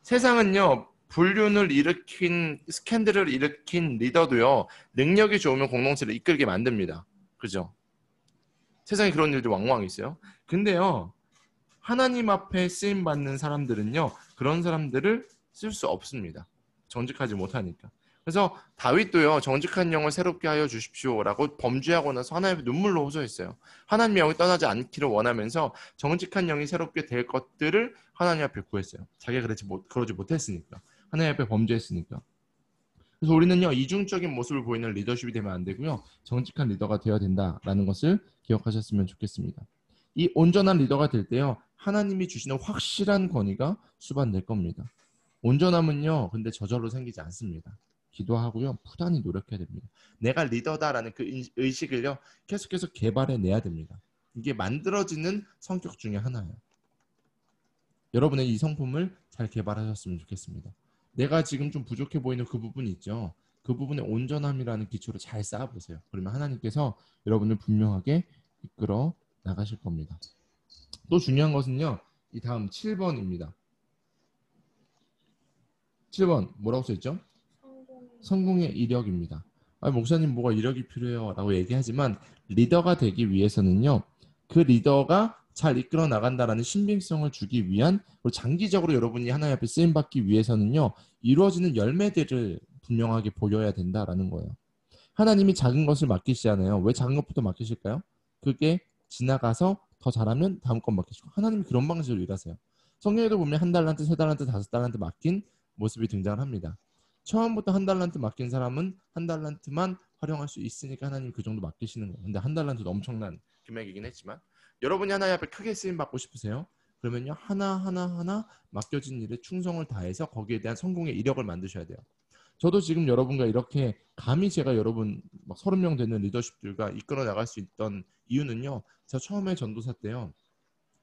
세상은요, 불륜을 일으킨, 스캔들을 일으킨 리더도요, 능력이 좋으면 공동체를 이끌게 만듭니다. 그죠? 세상에 그런 일도 왕왕 있어요. 근데요, 하나님 앞에 쓰임받는 사람들은요, 그런 사람들을 쓸 수 없습니다. 정직하지 못하니까. 그래서 다윗도요, 정직한 영을 새롭게 하여 주십시오라고 범죄하고 나서 하나님 앞에 눈물로 호소했어요. 하나님의 영이 떠나지 않기를 원하면서 정직한 영이 새롭게 될 것들을 하나님 앞에 구했어요. 자기가 그러지 못했으니까. 하나님 앞에 범죄했으니까. 그래서 우리는요, 이중적인 모습을 보이는 리더십이 되면 안 되고요, 정직한 리더가 되어야 된다라는 것을 기억하셨으면 좋겠습니다. 이 온전한 리더가 될 때요, 하나님이 주시는 확실한 권위가 수반될 겁니다. 온전함은요, 근데 저절로 생기지 않습니다. 기도하고요. 부단히 노력해야 됩니다. 내가 리더다라는 그 의식을요. 계속해서 개발해내야 됩니다. 이게 만들어지는 성격 중에 하나예요. 여러분의 이 성품을 잘 개발하셨으면 좋겠습니다. 내가 지금 좀 부족해 보이는 그 부분이 있죠. 그 부분의 온전함이라는 기초를 잘 쌓아보세요. 그러면 하나님께서 여러분을 분명하게 이끌어 나가실 겁니다. 또 중요한 것은요. 이 다음 7번입니다. 7번 뭐라고 써있죠? 성공의 이력입니다. 목사님 뭐가 이력이 필요해요 라고 얘기하지만 리더가 되기 위해서는요. 그 리더가 잘 이끌어 나간다라는 신빙성을 주기 위한 그리고 장기적으로 여러분이 하나님 앞에 쓰임받기 위해서는요. 이루어지는 열매들을 분명하게 보여야 된다라는 거예요. 하나님이 작은 것을 맡기시잖아요. 왜 작은 것부터 맡기실까요? 그게 지나가서 더 잘하면 다음 건 맡기시고 하나님이 그런 방식으로 일하세요. 성경에도 보면 1달란트, 3달란트, 5달란트 맡긴 모습이 등장을 합니다. 처음부터 1달란트 맡긴 사람은 1달란트만 활용할 수 있으니까 하나님이 그 정도 맡기시는 거예요. 근데 1달란트도 엄청난 금액이긴 했지만 여러분이 하나님 앞에 크게 쓰임 받고 싶으세요? 그러면요 하나 맡겨진 일에 충성을 다해서 거기에 대한 성공의 이력을 만드셔야 돼요. 저도 지금 여러분과 이렇게 감히 제가 여러분 막 30명 되는 리더십들과 이끌어 나갈 수 있던 이유는요. 제가 처음에 전도사 때요.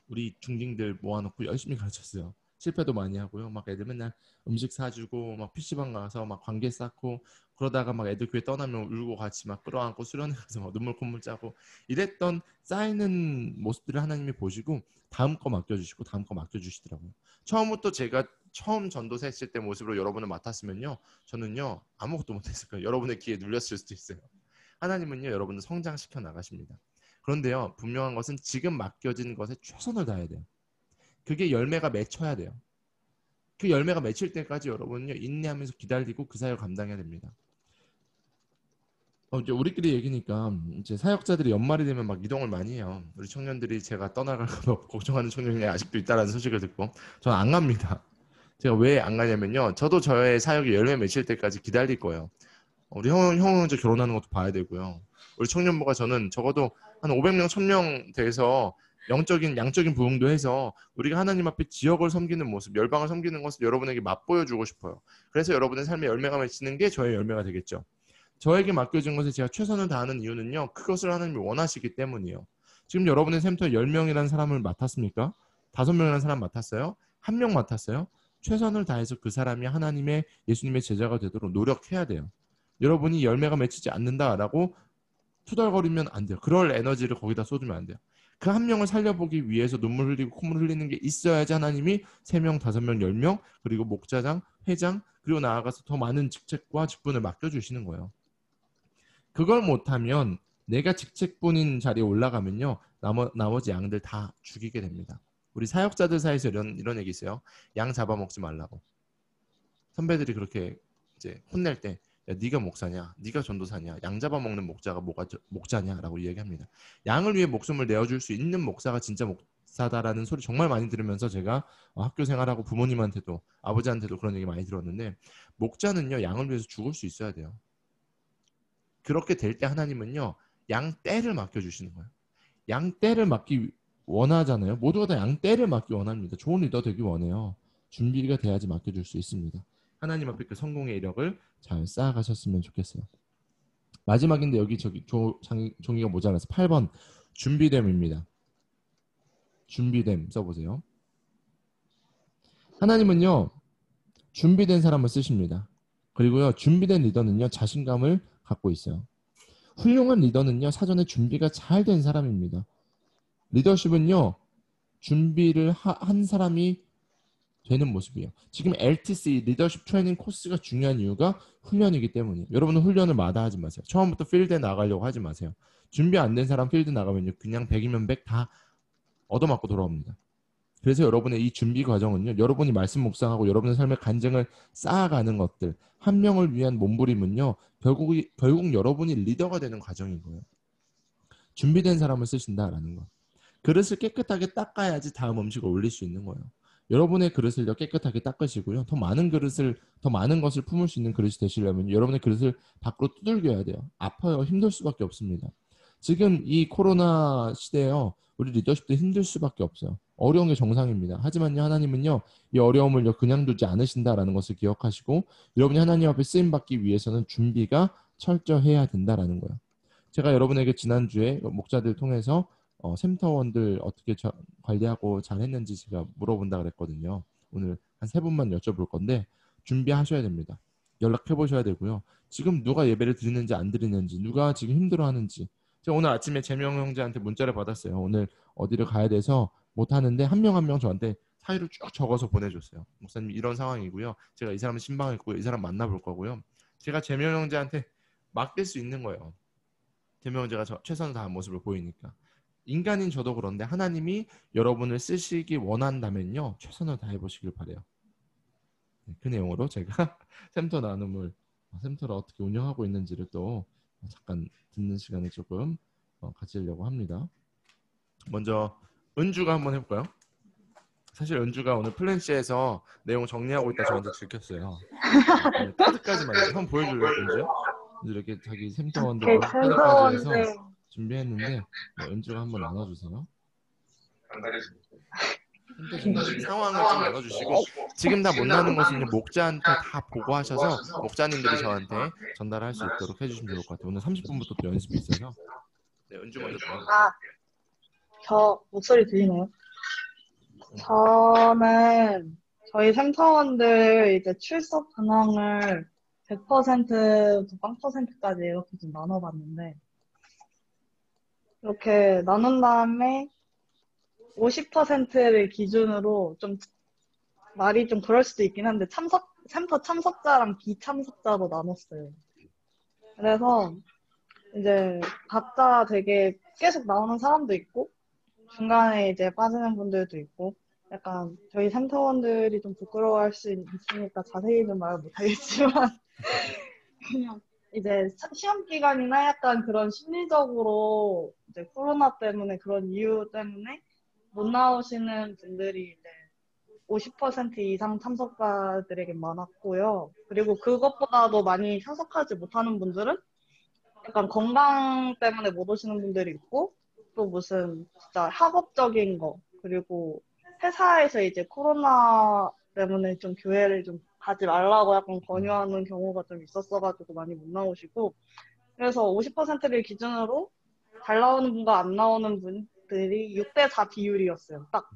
우리 중딩들 모아놓고 열심히 가르쳤어요. 실패도 많이 하고요. 막 애들 맨날 음식 사주고 막 PC방 가서 막 관계 쌓고 그러다가 막 애들 교회 떠나면 울고 같이 막 끌어안고 수련회 가서 막 눈물 콧물 짜고 이랬던 쌓이는 모습들을 하나님이 보시고 다음 거 맡겨주시고 다음 거 맡겨주시더라고요. 처음부터 제가 처음 전도사 했을 때 모습으로 여러분을 맡았으면요. 저는요. 아무것도 못했을 거예요. 여러분의 귀에 눌렸을 수도 있어요. 하나님은요. 여러분을 성장시켜 나가십니다. 그런데요. 분명한 것은 지금 맡겨진 것에 최선을 다해야 돼요. 그게 열매가 맺혀야 돼요. 그 열매가 맺힐 때까지 여러분은요. 인내하면서 기다리고 그 사역을 감당해야 됩니다. 이제 우리끼리 얘기니까 이제 사역자들이 연말이 되면 막 이동을 많이 해요. 우리 청년들이 제가 떠나갈까 봐 걱정하는 청년이 아직도 있다라는 소식을 듣고 저는 안 갑니다. 제가 왜 안 가냐면요. 저도 저의 사역이 열매 맺힐 때까지 기다릴 거예요. 우리 형은 이제 결혼하는 것도 봐야 되고요. 우리 청년부가 저는 적어도 한 500명, 1000명 돼서 영적인, 양적인 부흥도 해서 우리가 하나님 앞에 지역을 섬기는 모습, 열방을 섬기는 것을 여러분에게 맛보여주고 싶어요. 그래서 여러분의 삶에 열매가 맺히는 게 저의 열매가 되겠죠. 저에게 맡겨진 것에 제가 최선을 다하는 이유는요. 그것을 하나님이 원하시기 때문이에요. 지금 여러분의 샘터에 10명이라는 사람을 맡았습니까? 5명이라는 사람 맡았어요? 1명 맡았어요? 최선을 다해서 그 사람이 하나님의 예수님의 제자가 되도록 노력해야 돼요. 여러분이 열매가 맺히지 않는다라고 투덜거리면 안 돼요. 그럴 에너지를 거기다 쏟으면 안 돼요. 그 한 명을 살려보기 위해서 눈물 흘리고 콧물 흘리는 게 있어야지 하나님이 3명, 5명, 10명 그리고 목자장, 회장 그리고 나아가서 더 많은 직책과 직분을 맡겨주시는 거예요. 그걸 못하면 내가 직책분인 자리에 올라가면요. 나머지 양들 다 죽이게 됩니다. 우리 사역자들 사이에서 이런 얘기 있어요. 양 잡아먹지 말라고. 선배들이 그렇게 이제 혼낼 때 야, 네가 목사냐? 네가 전도사냐? 양 잡아먹는 목자가 뭐가 목자냐라고 이야기합니다. 양을 위해 목숨을 내어줄 수 있는 목사가 진짜 목사다라는 소리 정말 많이 들으면서 제가 학교 생활하고 부모님한테도 아버지한테도 그런 얘기 많이 들었는데 목자는요. 양을 위해서 죽을 수 있어야 돼요. 그렇게 될 때 하나님은요. 양 떼를 맡겨주시는 거예요. 양 떼를 맡기 원하잖아요. 모두가 다 양 떼를 맡기 원합니다. 좋은 리더 되기 원해요. 준비가 돼야지 맡겨줄 수 있습니다. 하나님 앞에 그 성공의 이력을 잘 쌓아가셨으면 좋겠어요. 마지막인데 여기 종이가 모자라서 8번 준비됨입니다. 준비됨 써보세요. 하나님은요. 준비된 사람을 쓰십니다. 그리고요. 준비된 리더는요. 자신감을 갖고 있어요. 훌륭한 리더는요. 사전에 준비가 잘 된 사람입니다. 리더십은요. 준비를 한 사람이 되는 모습이에요. 지금 LTC 리더십 트레이닝 코스가 중요한 이유가 훈련이기 때문이에요. 여러분은 훈련을 마다하지 마세요. 처음부터 필드에 나가려고 하지 마세요. 준비 안 된 사람 필드 나가면요. 그냥 100이면 100 다 얻어맞고 돌아옵니다. 그래서 여러분의 이 준비 과정은요. 여러분이 말씀 묵상하고 여러분의 삶의 간증을 쌓아가는 것들 한 명을 위한 몸부림은요. 결국 여러분이 리더가 되는 과정인 거예요. 준비된 사람을 쓰신다라는 거. 그릇을 깨끗하게 닦아야지 다음 음식을 올릴 수 있는 거예요. 여러분의 그릇을 깨끗하게 닦으시고요. 더 많은 것을 품을 수 있는 그릇이 되시려면 여러분의 그릇을 밖으로 두들겨야 돼요. 아파요. 힘들 수밖에 없습니다. 지금 이 코로나 시대에요. 우리 리더십도 힘들 수밖에 없어요. 어려운 게 정상입니다. 하지만요, 하나님은요, 이 어려움을 그냥 두지 않으신다라는 것을 기억하시고 여러분이 하나님 앞에 쓰임 받기 위해서는 준비가 철저해야 된다라는 거예요. 제가 여러분에게 지난주에 목자들 통해서 센터원들 어떻게 관리하고 잘했는지 제가 물어본다 그랬거든요. 오늘 한 3분만 여쭤볼 건데 준비하셔야 됩니다. 연락해 보셔야 되고요. 지금 누가 예배를 드리는지 안 드리는지, 누가 지금 힘들어하는지. 제가 오늘 아침에 재명 형제한테 문자를 받았어요. 오늘 어디를 가야 돼서 못 하는데 한 명 한 명 저한테 사유를 쭉 적어서 보내줬어요. 목사님 이런 상황이고요. 제가 이 사람 신방했고요. 이 사람 만나볼 거고요. 제가 재명 형제한테 맡길 수 있는 거예요. 재명 형제가 최선을 다한 모습을 보이니까. 인간인 저도 그런데 하나님이 여러분을 쓰시기 원한다면요, 최선을 다해 보시길 바래요. 그 내용으로 제가 샘터 나눔을, 샘터를 어떻게 운영하고 있는지를 또 잠깐 듣는 시간을 조금 가지려고 합니다. 먼저 은주가 한번 해볼까요? 사실 은주가 오늘 플랜시에서 내용 정리하고 있다 저한테 들켰어요. 카드까지만 한번 보여줄래요, 은주요? 이렇게 자기 샘터원들 카드까지 해서 준비했는데 은주가 한번 나눠주세요. 상황을 좀 나눠주시고, 지금 다 못 나는 것은 목자한테 다 보고하셔서 목자님들이 저한테 전달할 수 있도록 해주시면 좋을 것 같아요. 오늘 30분부터 또 연습이 있어서. 네, 은주 먼저 들어가세요. 저 목소리 들리나요? 저는 저희 센터원들 이제 출석 근황을 100%부터 0%까지 이렇게 좀 나눠봤는데, 이렇게 나눈 다음에 50%를 기준으로 좀 말이 좀 그럴 수도 있긴 한데 센터 참석자랑 비참석자로 나눴어요. 그래서 이제 각자 되게 계속 나오는 사람도 있고 중간에 이제 빠지는 분들도 있고, 약간 저희 센터원들이 좀 부끄러워할 수 있으니까 자세히는 말 못하겠지만 그냥 이제 시험 기간이나 약간 그런 심리적으로 이제 코로나 때문에 그런 이유 때문에 못 나오시는 분들이 이제 50% 이상 참석자들에게 많았고요. 그리고 그것보다도 많이 참석하지 못하는 분들은 약간 건강 때문에 못 오시는 분들이 있고, 또 무슨 진짜 학업적인 거, 그리고 회사에서 이제 코로나 때문에 좀 교회를 좀 가지 말라고 약간 권유하는 경우가 좀 있었어가지고 많이 못 나오시고, 그래서 50%를 기준으로 잘 나오는 분과 안 나오는 분들이 6대4 비율이었어요. 딱.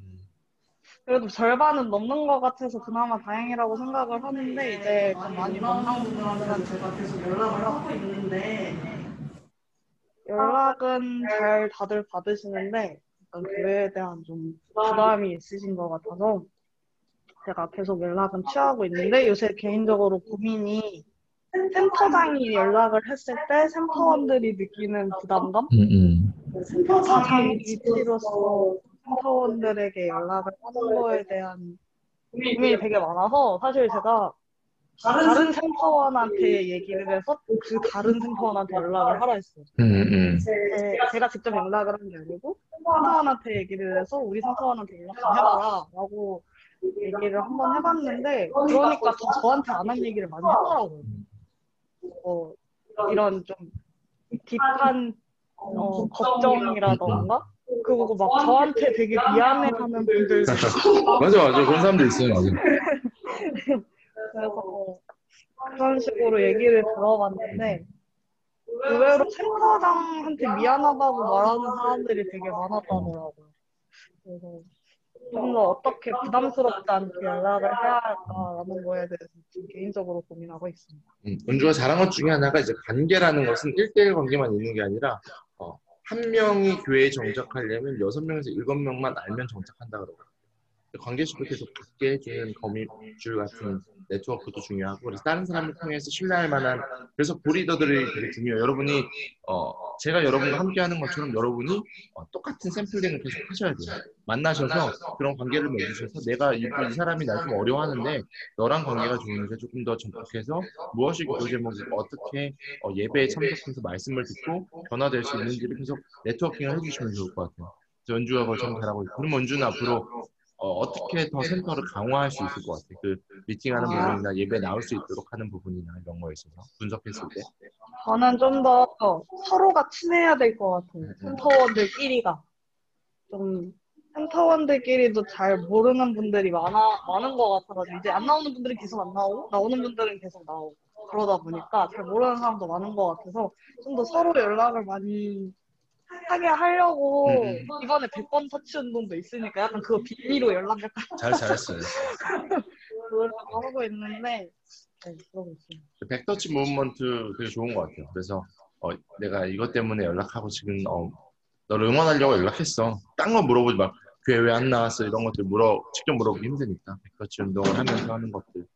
그래도 절반은 넘는 것 같아서 그나마 다행이라고 생각을 하는데, 이제 좀 많이 못 나오는 분들한테 제가 계속 연락을 하고 있는데, 연락은 잘 다들 받으시는데 약간 교회에 대한 좀 부담이 있으신 것 같아서 제가 계속 연락은 취하고 있는데, 요새 개인적으로 고민이 센터장이 연락을 했을 때 센터원들이 느끼는 부담감? 센터장 위치로서 센터원들에게 연락을 하는 거에 대한 고민이 되게 많아서, 사실 제가 다른 센터원한테 얘기를 해서 그 다른 센터원한테 연락을 하라 했어요. 제가 직접 연락을 한 게 아니고 센터원한테 얘기를 해서 우리 센터원한테 연락 좀 해봐라 라고 얘기를 한번 해봤는데, 그러니까 더 저한테 안 한 얘기를 많이 하더라고요. 이런 좀 딥한 걱정이라던가, 그리고 막 저한테 되게 미안해하는 분들도 있고. 맞아. 그런 사람도 있어요. 맞아. 그래서 그런 식으로 얘기를 들어봤는데, 의외로 센터장한테 미안하다고 말하는 사람들이 되게 많았다더라고요. 그래서 좀 더 어떻게 부담스럽지 않게 연락을 해야 할까라는 거에 대해서 지금 개인적으로 고민하고 있습니다. 은주가 잘한 것 중에 하나가 이제 관계라는 것은 1대1 관계만 있는 게 아니라 한 명이 교회에 정착하려면 6명에서 7명만 알면 정착한다 그러고, 관계식을 계속 갖게 해주는 거미줄 같은 네트워크도 중요하고, 그래서 다른 사람을 통해서 신뢰할 만한, 그래서 고리더들이 되게 중요해요. 여러분이 제가 여러분과 함께 하는 것처럼 여러분이 똑같은 샘플링을 계속 하셔야 돼요. 만나셔서 그런 관계를 맺으셔서 내가 이 사람이 날 좀 어려워하는데 너랑 관계가 좋으니까 조금 더 접촉해서 무엇이 기도 제목이고 어떻게 예배에 참석해서 말씀을 듣고 변화될 수 있는지를 계속 네트워킹을 해주시면 좋을 것 같아요. 그래서 은주가 그걸 참 잘하고 있고, 그럼 은주는 앞으로 어떻게 더 센터를 강화할 수 있을 것 같아요? 그 미팅하는 부분이나 예배 나올 수 있도록 하는 부분이나 이런 거에 있어서 분석했을 때. 저는 좀 더 서로가 친해야 될 것 같아요. 센터원들끼리가. 좀 센터원들끼리도 잘 모르는 분들이 많은 것 같아가지고 이제 안 나오는 분들은 계속 안 나오고 나오는 분들은 계속 나오고 그러다 보니까 잘 모르는 사람도 많은 것 같아서 좀 더 서로 연락을 많이 하게 하려고 이번에 100번 터치 운동도 있으니까 약간 그거 빌미로 연락 약간 잘했어요. 노력하고 하고 있는데 네, 그러고 있어요. 백터치 무브먼트 되게 좋은 것 같아요. 그래서 내가 이것 때문에 연락하고 지금 너를 응원하려고 연락했어. 딴 거 물어보지 마. 교회 왜 안 나왔어? 이런 것들 직접 물어보기 힘드니까. 백터치 운동을 하면서 하는 것들.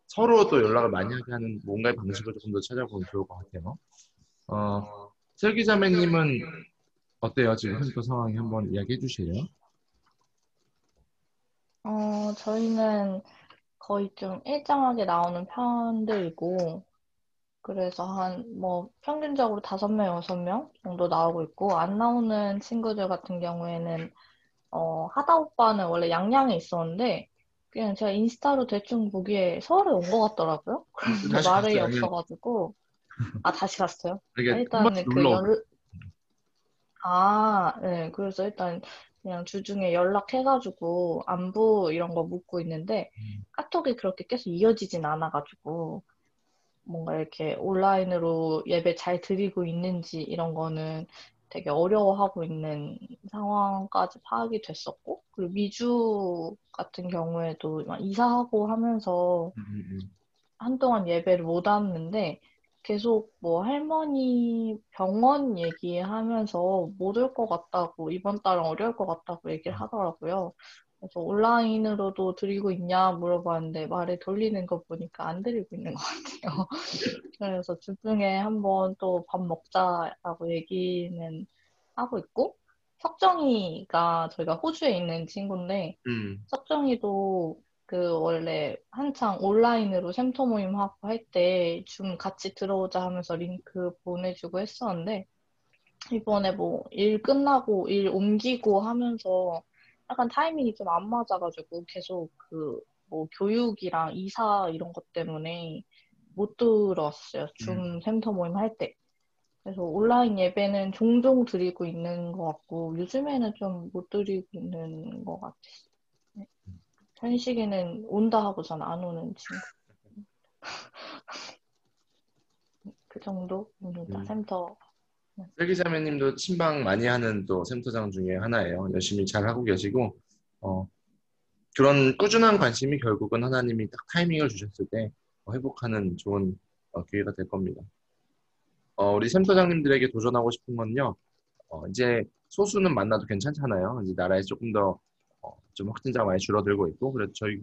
서로 또 연락을 많이 하게 하는 뭔가의 방식을 조금 더 찾아보면 좋을 것 같아요. 슬기자매님은 어때요? 지금 현재 상황이 한번 이야기해 주실래요? 저희는 거의 좀 일정하게 나오는 편들이고, 그래서 뭐, 평균적으로 5명, 6명 정도 나오고 있고, 안 나오는 친구들 같은 경우에는, 하다 오빠는 원래 양양에 있었는데, 그냥 제가 인스타로 대충 보기에 서울에 온 것 같더라고요. 그런데 다시 말이 갔어요? 없어가지고, 다시 갔어요. 이게 한 일단 번씩 놀러 오세요. 네. 그래서 일단 그냥 주중에 연락해가지고 안부 이런 거 묻고 있는데 카톡이 그렇게 계속 이어지진 않아가지고 뭔가 이렇게 온라인으로 예배 잘 드리고 있는지 이런 거는 되게 어려워하고 있는 상황까지 파악이 됐었고 그리고 미주 같은 경우에도 막 이사하고 하면서 한동안 예배를 못 왔는데 계속 뭐 할머니 병원 얘기하면서 못 올 것 같다고 이번 달은 어려울 것 같다고 얘기를 하더라고요. 그래서 온라인으로도 드리고 있냐 물어봤는데 말을 돌리는 거 보니까 안 드리고 있는 것 같아요. 그래서 주중에 한번 또 밥 먹자라고 얘기는 하고 있고 석정이가 저희가 호주에 있는 친구인데 석정이도 그 원래 한창 온라인으로 샘터 모임 하고 할 때 좀 같이 들어오자 하면서 링크 보내주고 했었는데 이번에 뭐 일 끝나고 일 옮기고 하면서 약간 타이밍이 좀 안 맞아가지고 계속 그 뭐 교육이랑 이사 이런 것 때문에 못 들어왔어요. 줌 샘터 모임 할 때. 그래서 온라인 예배는 종종 드리고 있는 것 같고 요즘에는 좀 못 드리고 있는 것 같아요. 네. 현식이는 온다 하고 전 안 오는 친구. 그 정도입니다. 샘터. 슬기자매님도 친방 많이 하는 또 센터장 중에 하나예요. 열심히 잘 하고 계시고 그런 꾸준한 관심이 결국은 하나님이 딱 타이밍을 주셨을 때 회복하는 좋은 기회가 될 겁니다. 우리 센터장님들에게 도전하고 싶은 건요. 이제 소수는 만나도 괜찮잖아요. 이제 나라에 조금 더 좀 확진자가 많이 줄어들고 있고 그래도 저희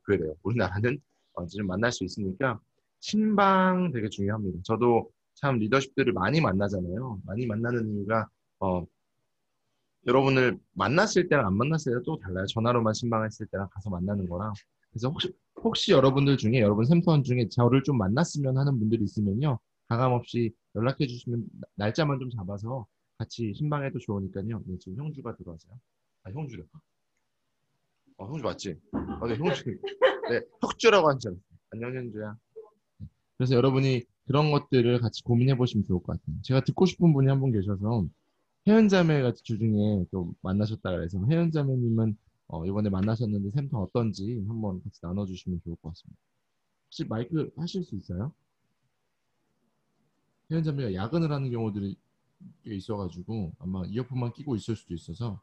교회래요. 우리나라는 이제 좀 만날 수 있으니까 친방 되게 중요합니다. 저도 참 리더십들을 많이 만나잖아요. 많이 만나는 이유가 여러분을 만났을 때랑 안 만났을 때랑 또 달라요. 전화로만 신방했을 때랑 가서 만나는 거랑. 그래서 혹시 여러분들 중에 여러분 샘터원 중에 저를 좀 만났으면 하는 분들이 있으면요. 가감없이 연락해 주시면 날짜만 좀 잡아서 같이 신방해도 좋으니까요. 네, 지금 형주가 들어와서요. 형주래. 형주 맞지? 네, 형주. 네, 혁주라고 하잖아. 안녕, 현주야. 그래서 여러분이 그런 것들을 같이 고민해 보시면 좋을 것 같아요. 제가 듣고 싶은 분이 한 분 계셔서 혜연자매 같이 주중에 또 만나셨다 그래서 혜연자매님은 이번에 만나셨는데 샘터 어떤지 한번 같이 나눠주시면 좋을 것 같습니다. 혹시 마이크 하실 수 있어요? 혜연자매가 야근을 하는 경우들이 꽤 있어가지고 아마 이어폰만 끼고 있을 수도 있어서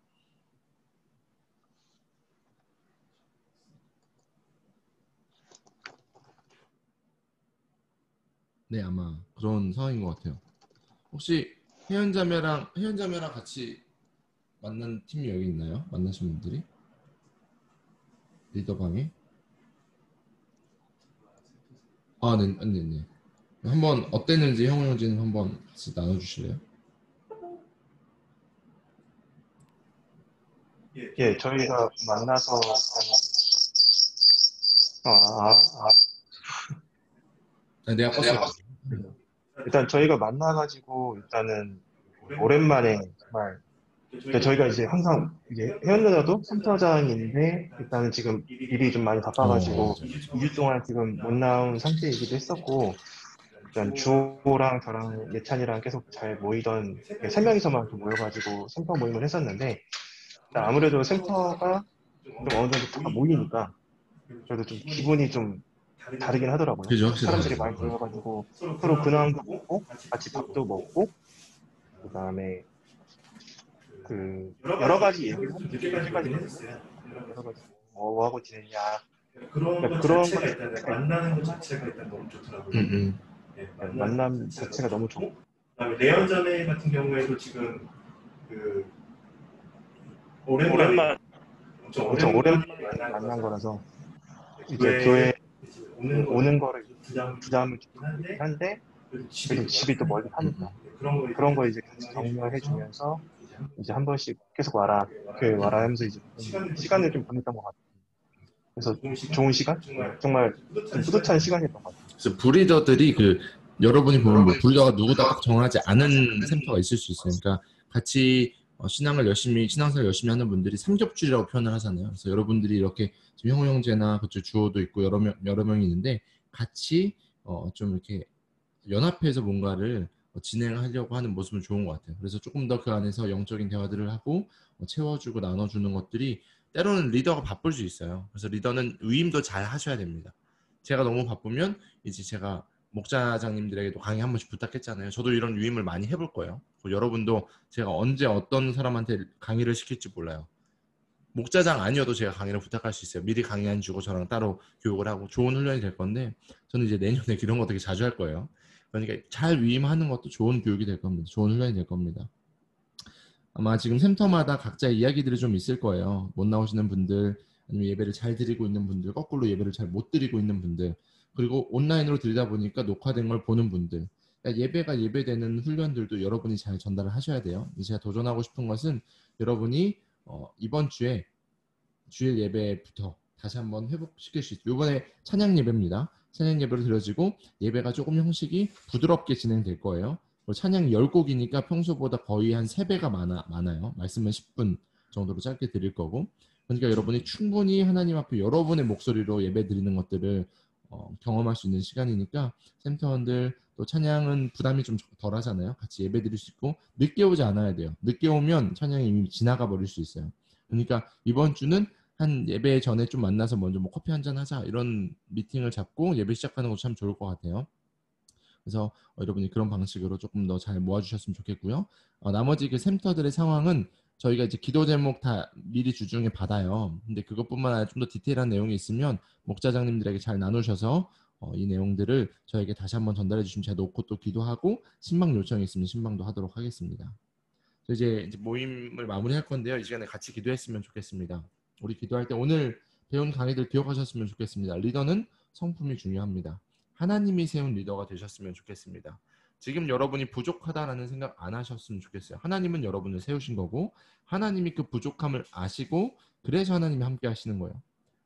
네 아마 그런 상황인 것 같아요. 혹시 혜연자매랑 같이 만난 팀이 여기 있나요? 만나신 분들이? 리더방에? 네. 한번 어땠는지 형제는 한번 같이 나눠주실래요? 예, 저희가 만나서 내가 껐어요. 일단 저희가 만나가지고 일단은 오랜만에 정말 저희가 이제 항상 이제 혜연누나도 센터장인데 일단은 지금 일이 좀 많이 바빠가지고 2주 동안 지금 못 나온 상태이기도 했었고 일단 주호랑 저랑 예찬이랑 계속 잘 모이던 3명이서만 좀 모여가지고 센터 모임을 했었는데 일단 아무래도 센터가 좀 어느 정도 다 모이니까 그래도 좀 기분이 좀 다르긴 하더라고요. 그죠, 확실히 사람들이 다르죠. 많이 모여가지고 서로 근황도 묻고 같이 밥도 먹고 그다음에 그 여러 가지 얘기를 늦게까지 했어요. 여러 가지 뭐 하고 지내냐 그러니까 그런 것 자체가 만나는 것 자체가 일단 너무 좋더라고요. 네, 만남 자체가 너무 좋고 그다음에 내연자매 같은 경우에도 지금 그 오랜만에 엄청 오랜만에 만난 거라서 이제 교회 오는 거를 부담을 주긴 한데 그래도 집이 또 멀리 하니까 그런 거 이제 같이 격려해 주면서 이제 한 번씩 계속 와라 교회 와라 하면서 이제 시간을 좀 보냈던 것 같아요. 그래서 좋은 시간? 정말 좀 뿌듯한 시간이었던 것 같아요. 그래서 브리더들이 그 여러분이 보면 뭐 브리더가 누구다 꼭 정하지 않은 센터가 있을 수 있어요. 그러니까 같이 신앙생활 열심히 하는 분들이 삼겹줄이라고 표현을 하잖아요. 그래서 여러분들이 이렇게 지금 형우 형제나 그쪽 주호도 있고 여러 명이 있는데 같이 좀 이렇게 연합해서 뭔가를 진행하려고 하는 모습은 좋은 것 같아요. 그래서 조금 더 그 안에서 영적인 대화들을 하고 채워주고 나눠주는 것들이 때로는 리더가 바쁠 수 있어요. 그래서 리더는 위임도 잘 하셔야 됩니다. 제가 너무 바쁘면 이제 제가 목자장님들에게도 강의 한 번씩 부탁했잖아요. 저도 이런 위임을 많이 해볼 거예요. 여러분도 제가 언제 어떤 사람한테 강의를 시킬지 몰라요. 목자장 아니어도 제가 강의를 부탁할 수 있어요. 미리 강의 안 주고 저랑 따로 교육을 하고 좋은 훈련이 될 건데 저는 이제 내년에 이런 거 되게 자주 할 거예요. 그러니까 잘 위임하는 것도 좋은 교육이 될 겁니다. 좋은 훈련이 될 겁니다. 아마 지금 센터마다 각자의 이야기들이 좀 있을 거예요. 못 나오시는 분들, 아니면 예배를 잘 드리고 있는 분들, 거꾸로 예배를 잘 못 드리고 있는 분들, 그리고 온라인으로 드리다 보니까 녹화된 걸 보는 분들. 그러니까 예배가 예배되는 훈련들도 여러분이 잘 전달을 하셔야 돼요. 제가 도전하고 싶은 것은 여러분이 이번 주에 주일 예배부터 다시 한번 회복시킬 수 있어요. 이번에 찬양 예배입니다. 찬양 예배로 드려지고 예배가 조금 형식이 부드럽게 진행될 거예요. 찬양이 10곡이니까 평소보다 거의 한 3배가 많아요. 말씀은 10분 정도로 짧게 드릴 거고. 그러니까 여러분이 충분히 하나님 앞에 여러분의 목소리로 예배 드리는 것들을 경험할 수 있는 시간이니까 센터원들 또 찬양은 부담이 좀 덜 하잖아요. 같이 예배 드릴 수 있고 늦게 오지 않아야 돼요. 늦게 오면 찬양이 이미 지나가 버릴 수 있어요. 그러니까 이번 주는 한 예배 전에 좀 만나서 먼저 뭐 커피 한잔 하자 이런 미팅을 잡고 예배 시작하는 것도 참 좋을 것 같아요. 그래서 여러분이 그런 방식으로 조금 더 잘 모아주셨으면 좋겠고요. 나머지 그 센터들의 상황은 저희가 이제 기도 제목 다 미리 주중에 받아요. 근데 그것뿐만 아니라 좀 더 디테일한 내용이 있으면 목자장님들에게 잘 나누셔서 이 내용들을 저에게 다시 한번 전달해 주시면 제가 놓고 또 기도하고 신방 요청이 있으면 신방도 하도록 하겠습니다. 이제 모임을 마무리할 건데요. 이 시간에 같이 기도했으면 좋겠습니다. 우리 기도할 때 오늘 배운 강의들 기억하셨으면 좋겠습니다. 리더는 성품이 중요합니다. 하나님이 세운 리더가 되셨으면 좋겠습니다. 지금 여러분이 부족하다라는 생각 안 하셨으면 좋겠어요. 하나님은 여러분을 세우신 거고 하나님이 그 부족함을 아시고 그래서 하나님이 함께 하시는 거예요.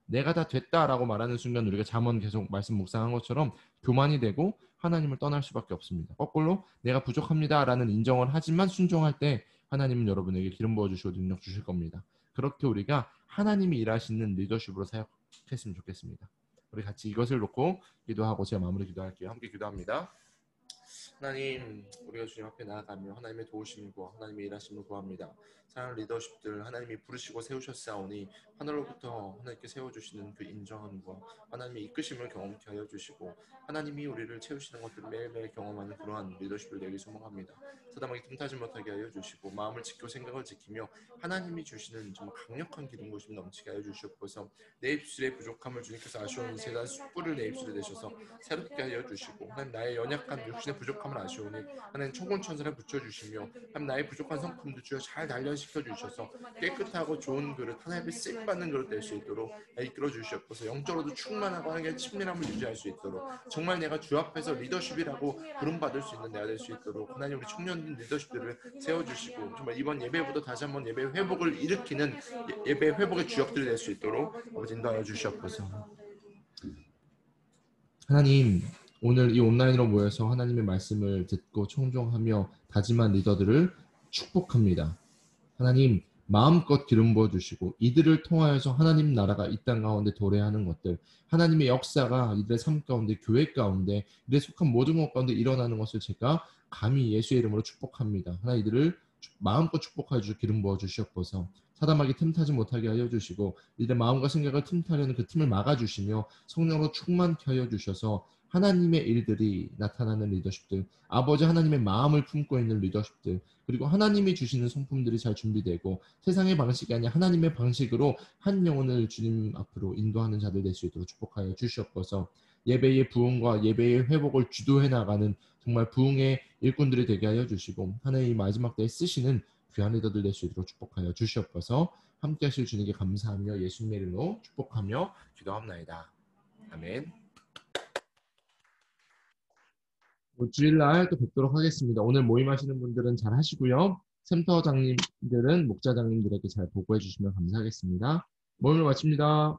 내가 다 됐다라고 말하는 순간 우리가 잠언 계속 말씀 묵상한 것처럼 교만이 되고 하나님을 떠날 수밖에 없습니다. 거꾸로 내가 부족합니다라는 인정을 하지만 순종할 때 하나님은 여러분에게 기름 부어주시고 능력 주실 겁니다. 그렇게 우리가 하나님이 일하시는 리더십으로 사역했으면 좋겠습니다. 우리 같이 이것을 놓고 기도하고 제가 마무리 기도할게요. 함께 기도합니다. 하나님, 우리가 주님 앞에 나아가며 하나님의 도우심을 구하 하나님의 일하심을 구합니다. 사랑하는 리더십들 하나님이 부르시고 세우셨사오니 하늘로부터 하나님께 세워주시는 그 인정함과 하나님의 이끄심을 경험케 하여 주시고 하나님이 우리를 채우시는 것들을 매일매일 경험하는 그러한 리더십을 내기 소망합니다. 사담하게 틈타지 못하게 하여 주시고 마음을 지키고 생각을 지키며 하나님이 주시는 정말 강력한 기름 부으심 넘치게 하여 주시옵소서. 내 입술의 부족함을 주님께서 아시오니 세상 숯불을 내 입술에 내셔서 새롭게 하여 주시고 하나님 나의 연약한 육신의 부족함을 아시오니 하나님 천군천사를 붙여주시며 하나님 나의 부족한 성품도 주여 잘 단련시켜 주셔서 깨끗하고 좋은 그릇 하나님의 쓰임받는 그릇 될 수 있도록 이끌어 주시옵소서. 영적으로도 충만하고 하나님의 친밀함을 유지할 수 있도록 정말 내가 주 앞에서 리더십이라고 부름받을 수 있는 내가 될 수 있도록 하나님 우리 청년 리더십들을 세워주시고 정말 이번 예배부터 다시 한번 예배 회복을 일으키는 예배 회복의 주역들이 될 수 있도록 아버지 인도하여 주시옵소서. 하나님 오늘 이 온라인으로 모여서 하나님의 말씀을 듣고 청종하며 다짐한 리더들을 축복합니다. 하나님 마음껏 기름 부어주시고 이들을 통하여서 하나님 나라가 이 땅 가운데 도래하는 것들, 하나님의 역사가 이들의 삶 가운데, 교회 가운데, 이들의 속한 모든 것 가운데 일어나는 것을 제가 감히 예수의 이름으로 축복합니다. 하나 이들을 마음껏 축복하여 주시고 기름 부어 주시옵소서. 사단마귀 틈타지 못하게 하여 주시고 이들의 마음과 생각을 틈타려는 그 틈을 막아주시며 성령으로 충만케 하여 주셔서 하나님의 일들이 나타나는 리더십들, 아버지 하나님의 마음을 품고 있는 리더십들, 그리고 하나님이 주시는 성품들이 잘 준비되고 세상의 방식이 아니라 하나님의 방식으로 한 영혼을 주님 앞으로 인도하는 자들 될 수 있도록 축복하여 주시옵소서. 예배의 부흥과 예배의 회복을 주도해 나가는 정말 부흥의 일꾼들이 되게 하여 주시고 하나님 마지막 때에 쓰시는 귀한 리더들 될 수 있도록 축복하여 주시옵소서. 함께 하실 주님께 감사하며 예수님의 이름으로 축복하며 기도합나이다. 아멘. 주일날 또 뵙도록 하겠습니다. 오늘 모임하시는 분들은 잘 하시고요. 센터장님들은 목자장님들에게 잘 보고해 주시면 감사하겠습니다. 모임을 마칩니다.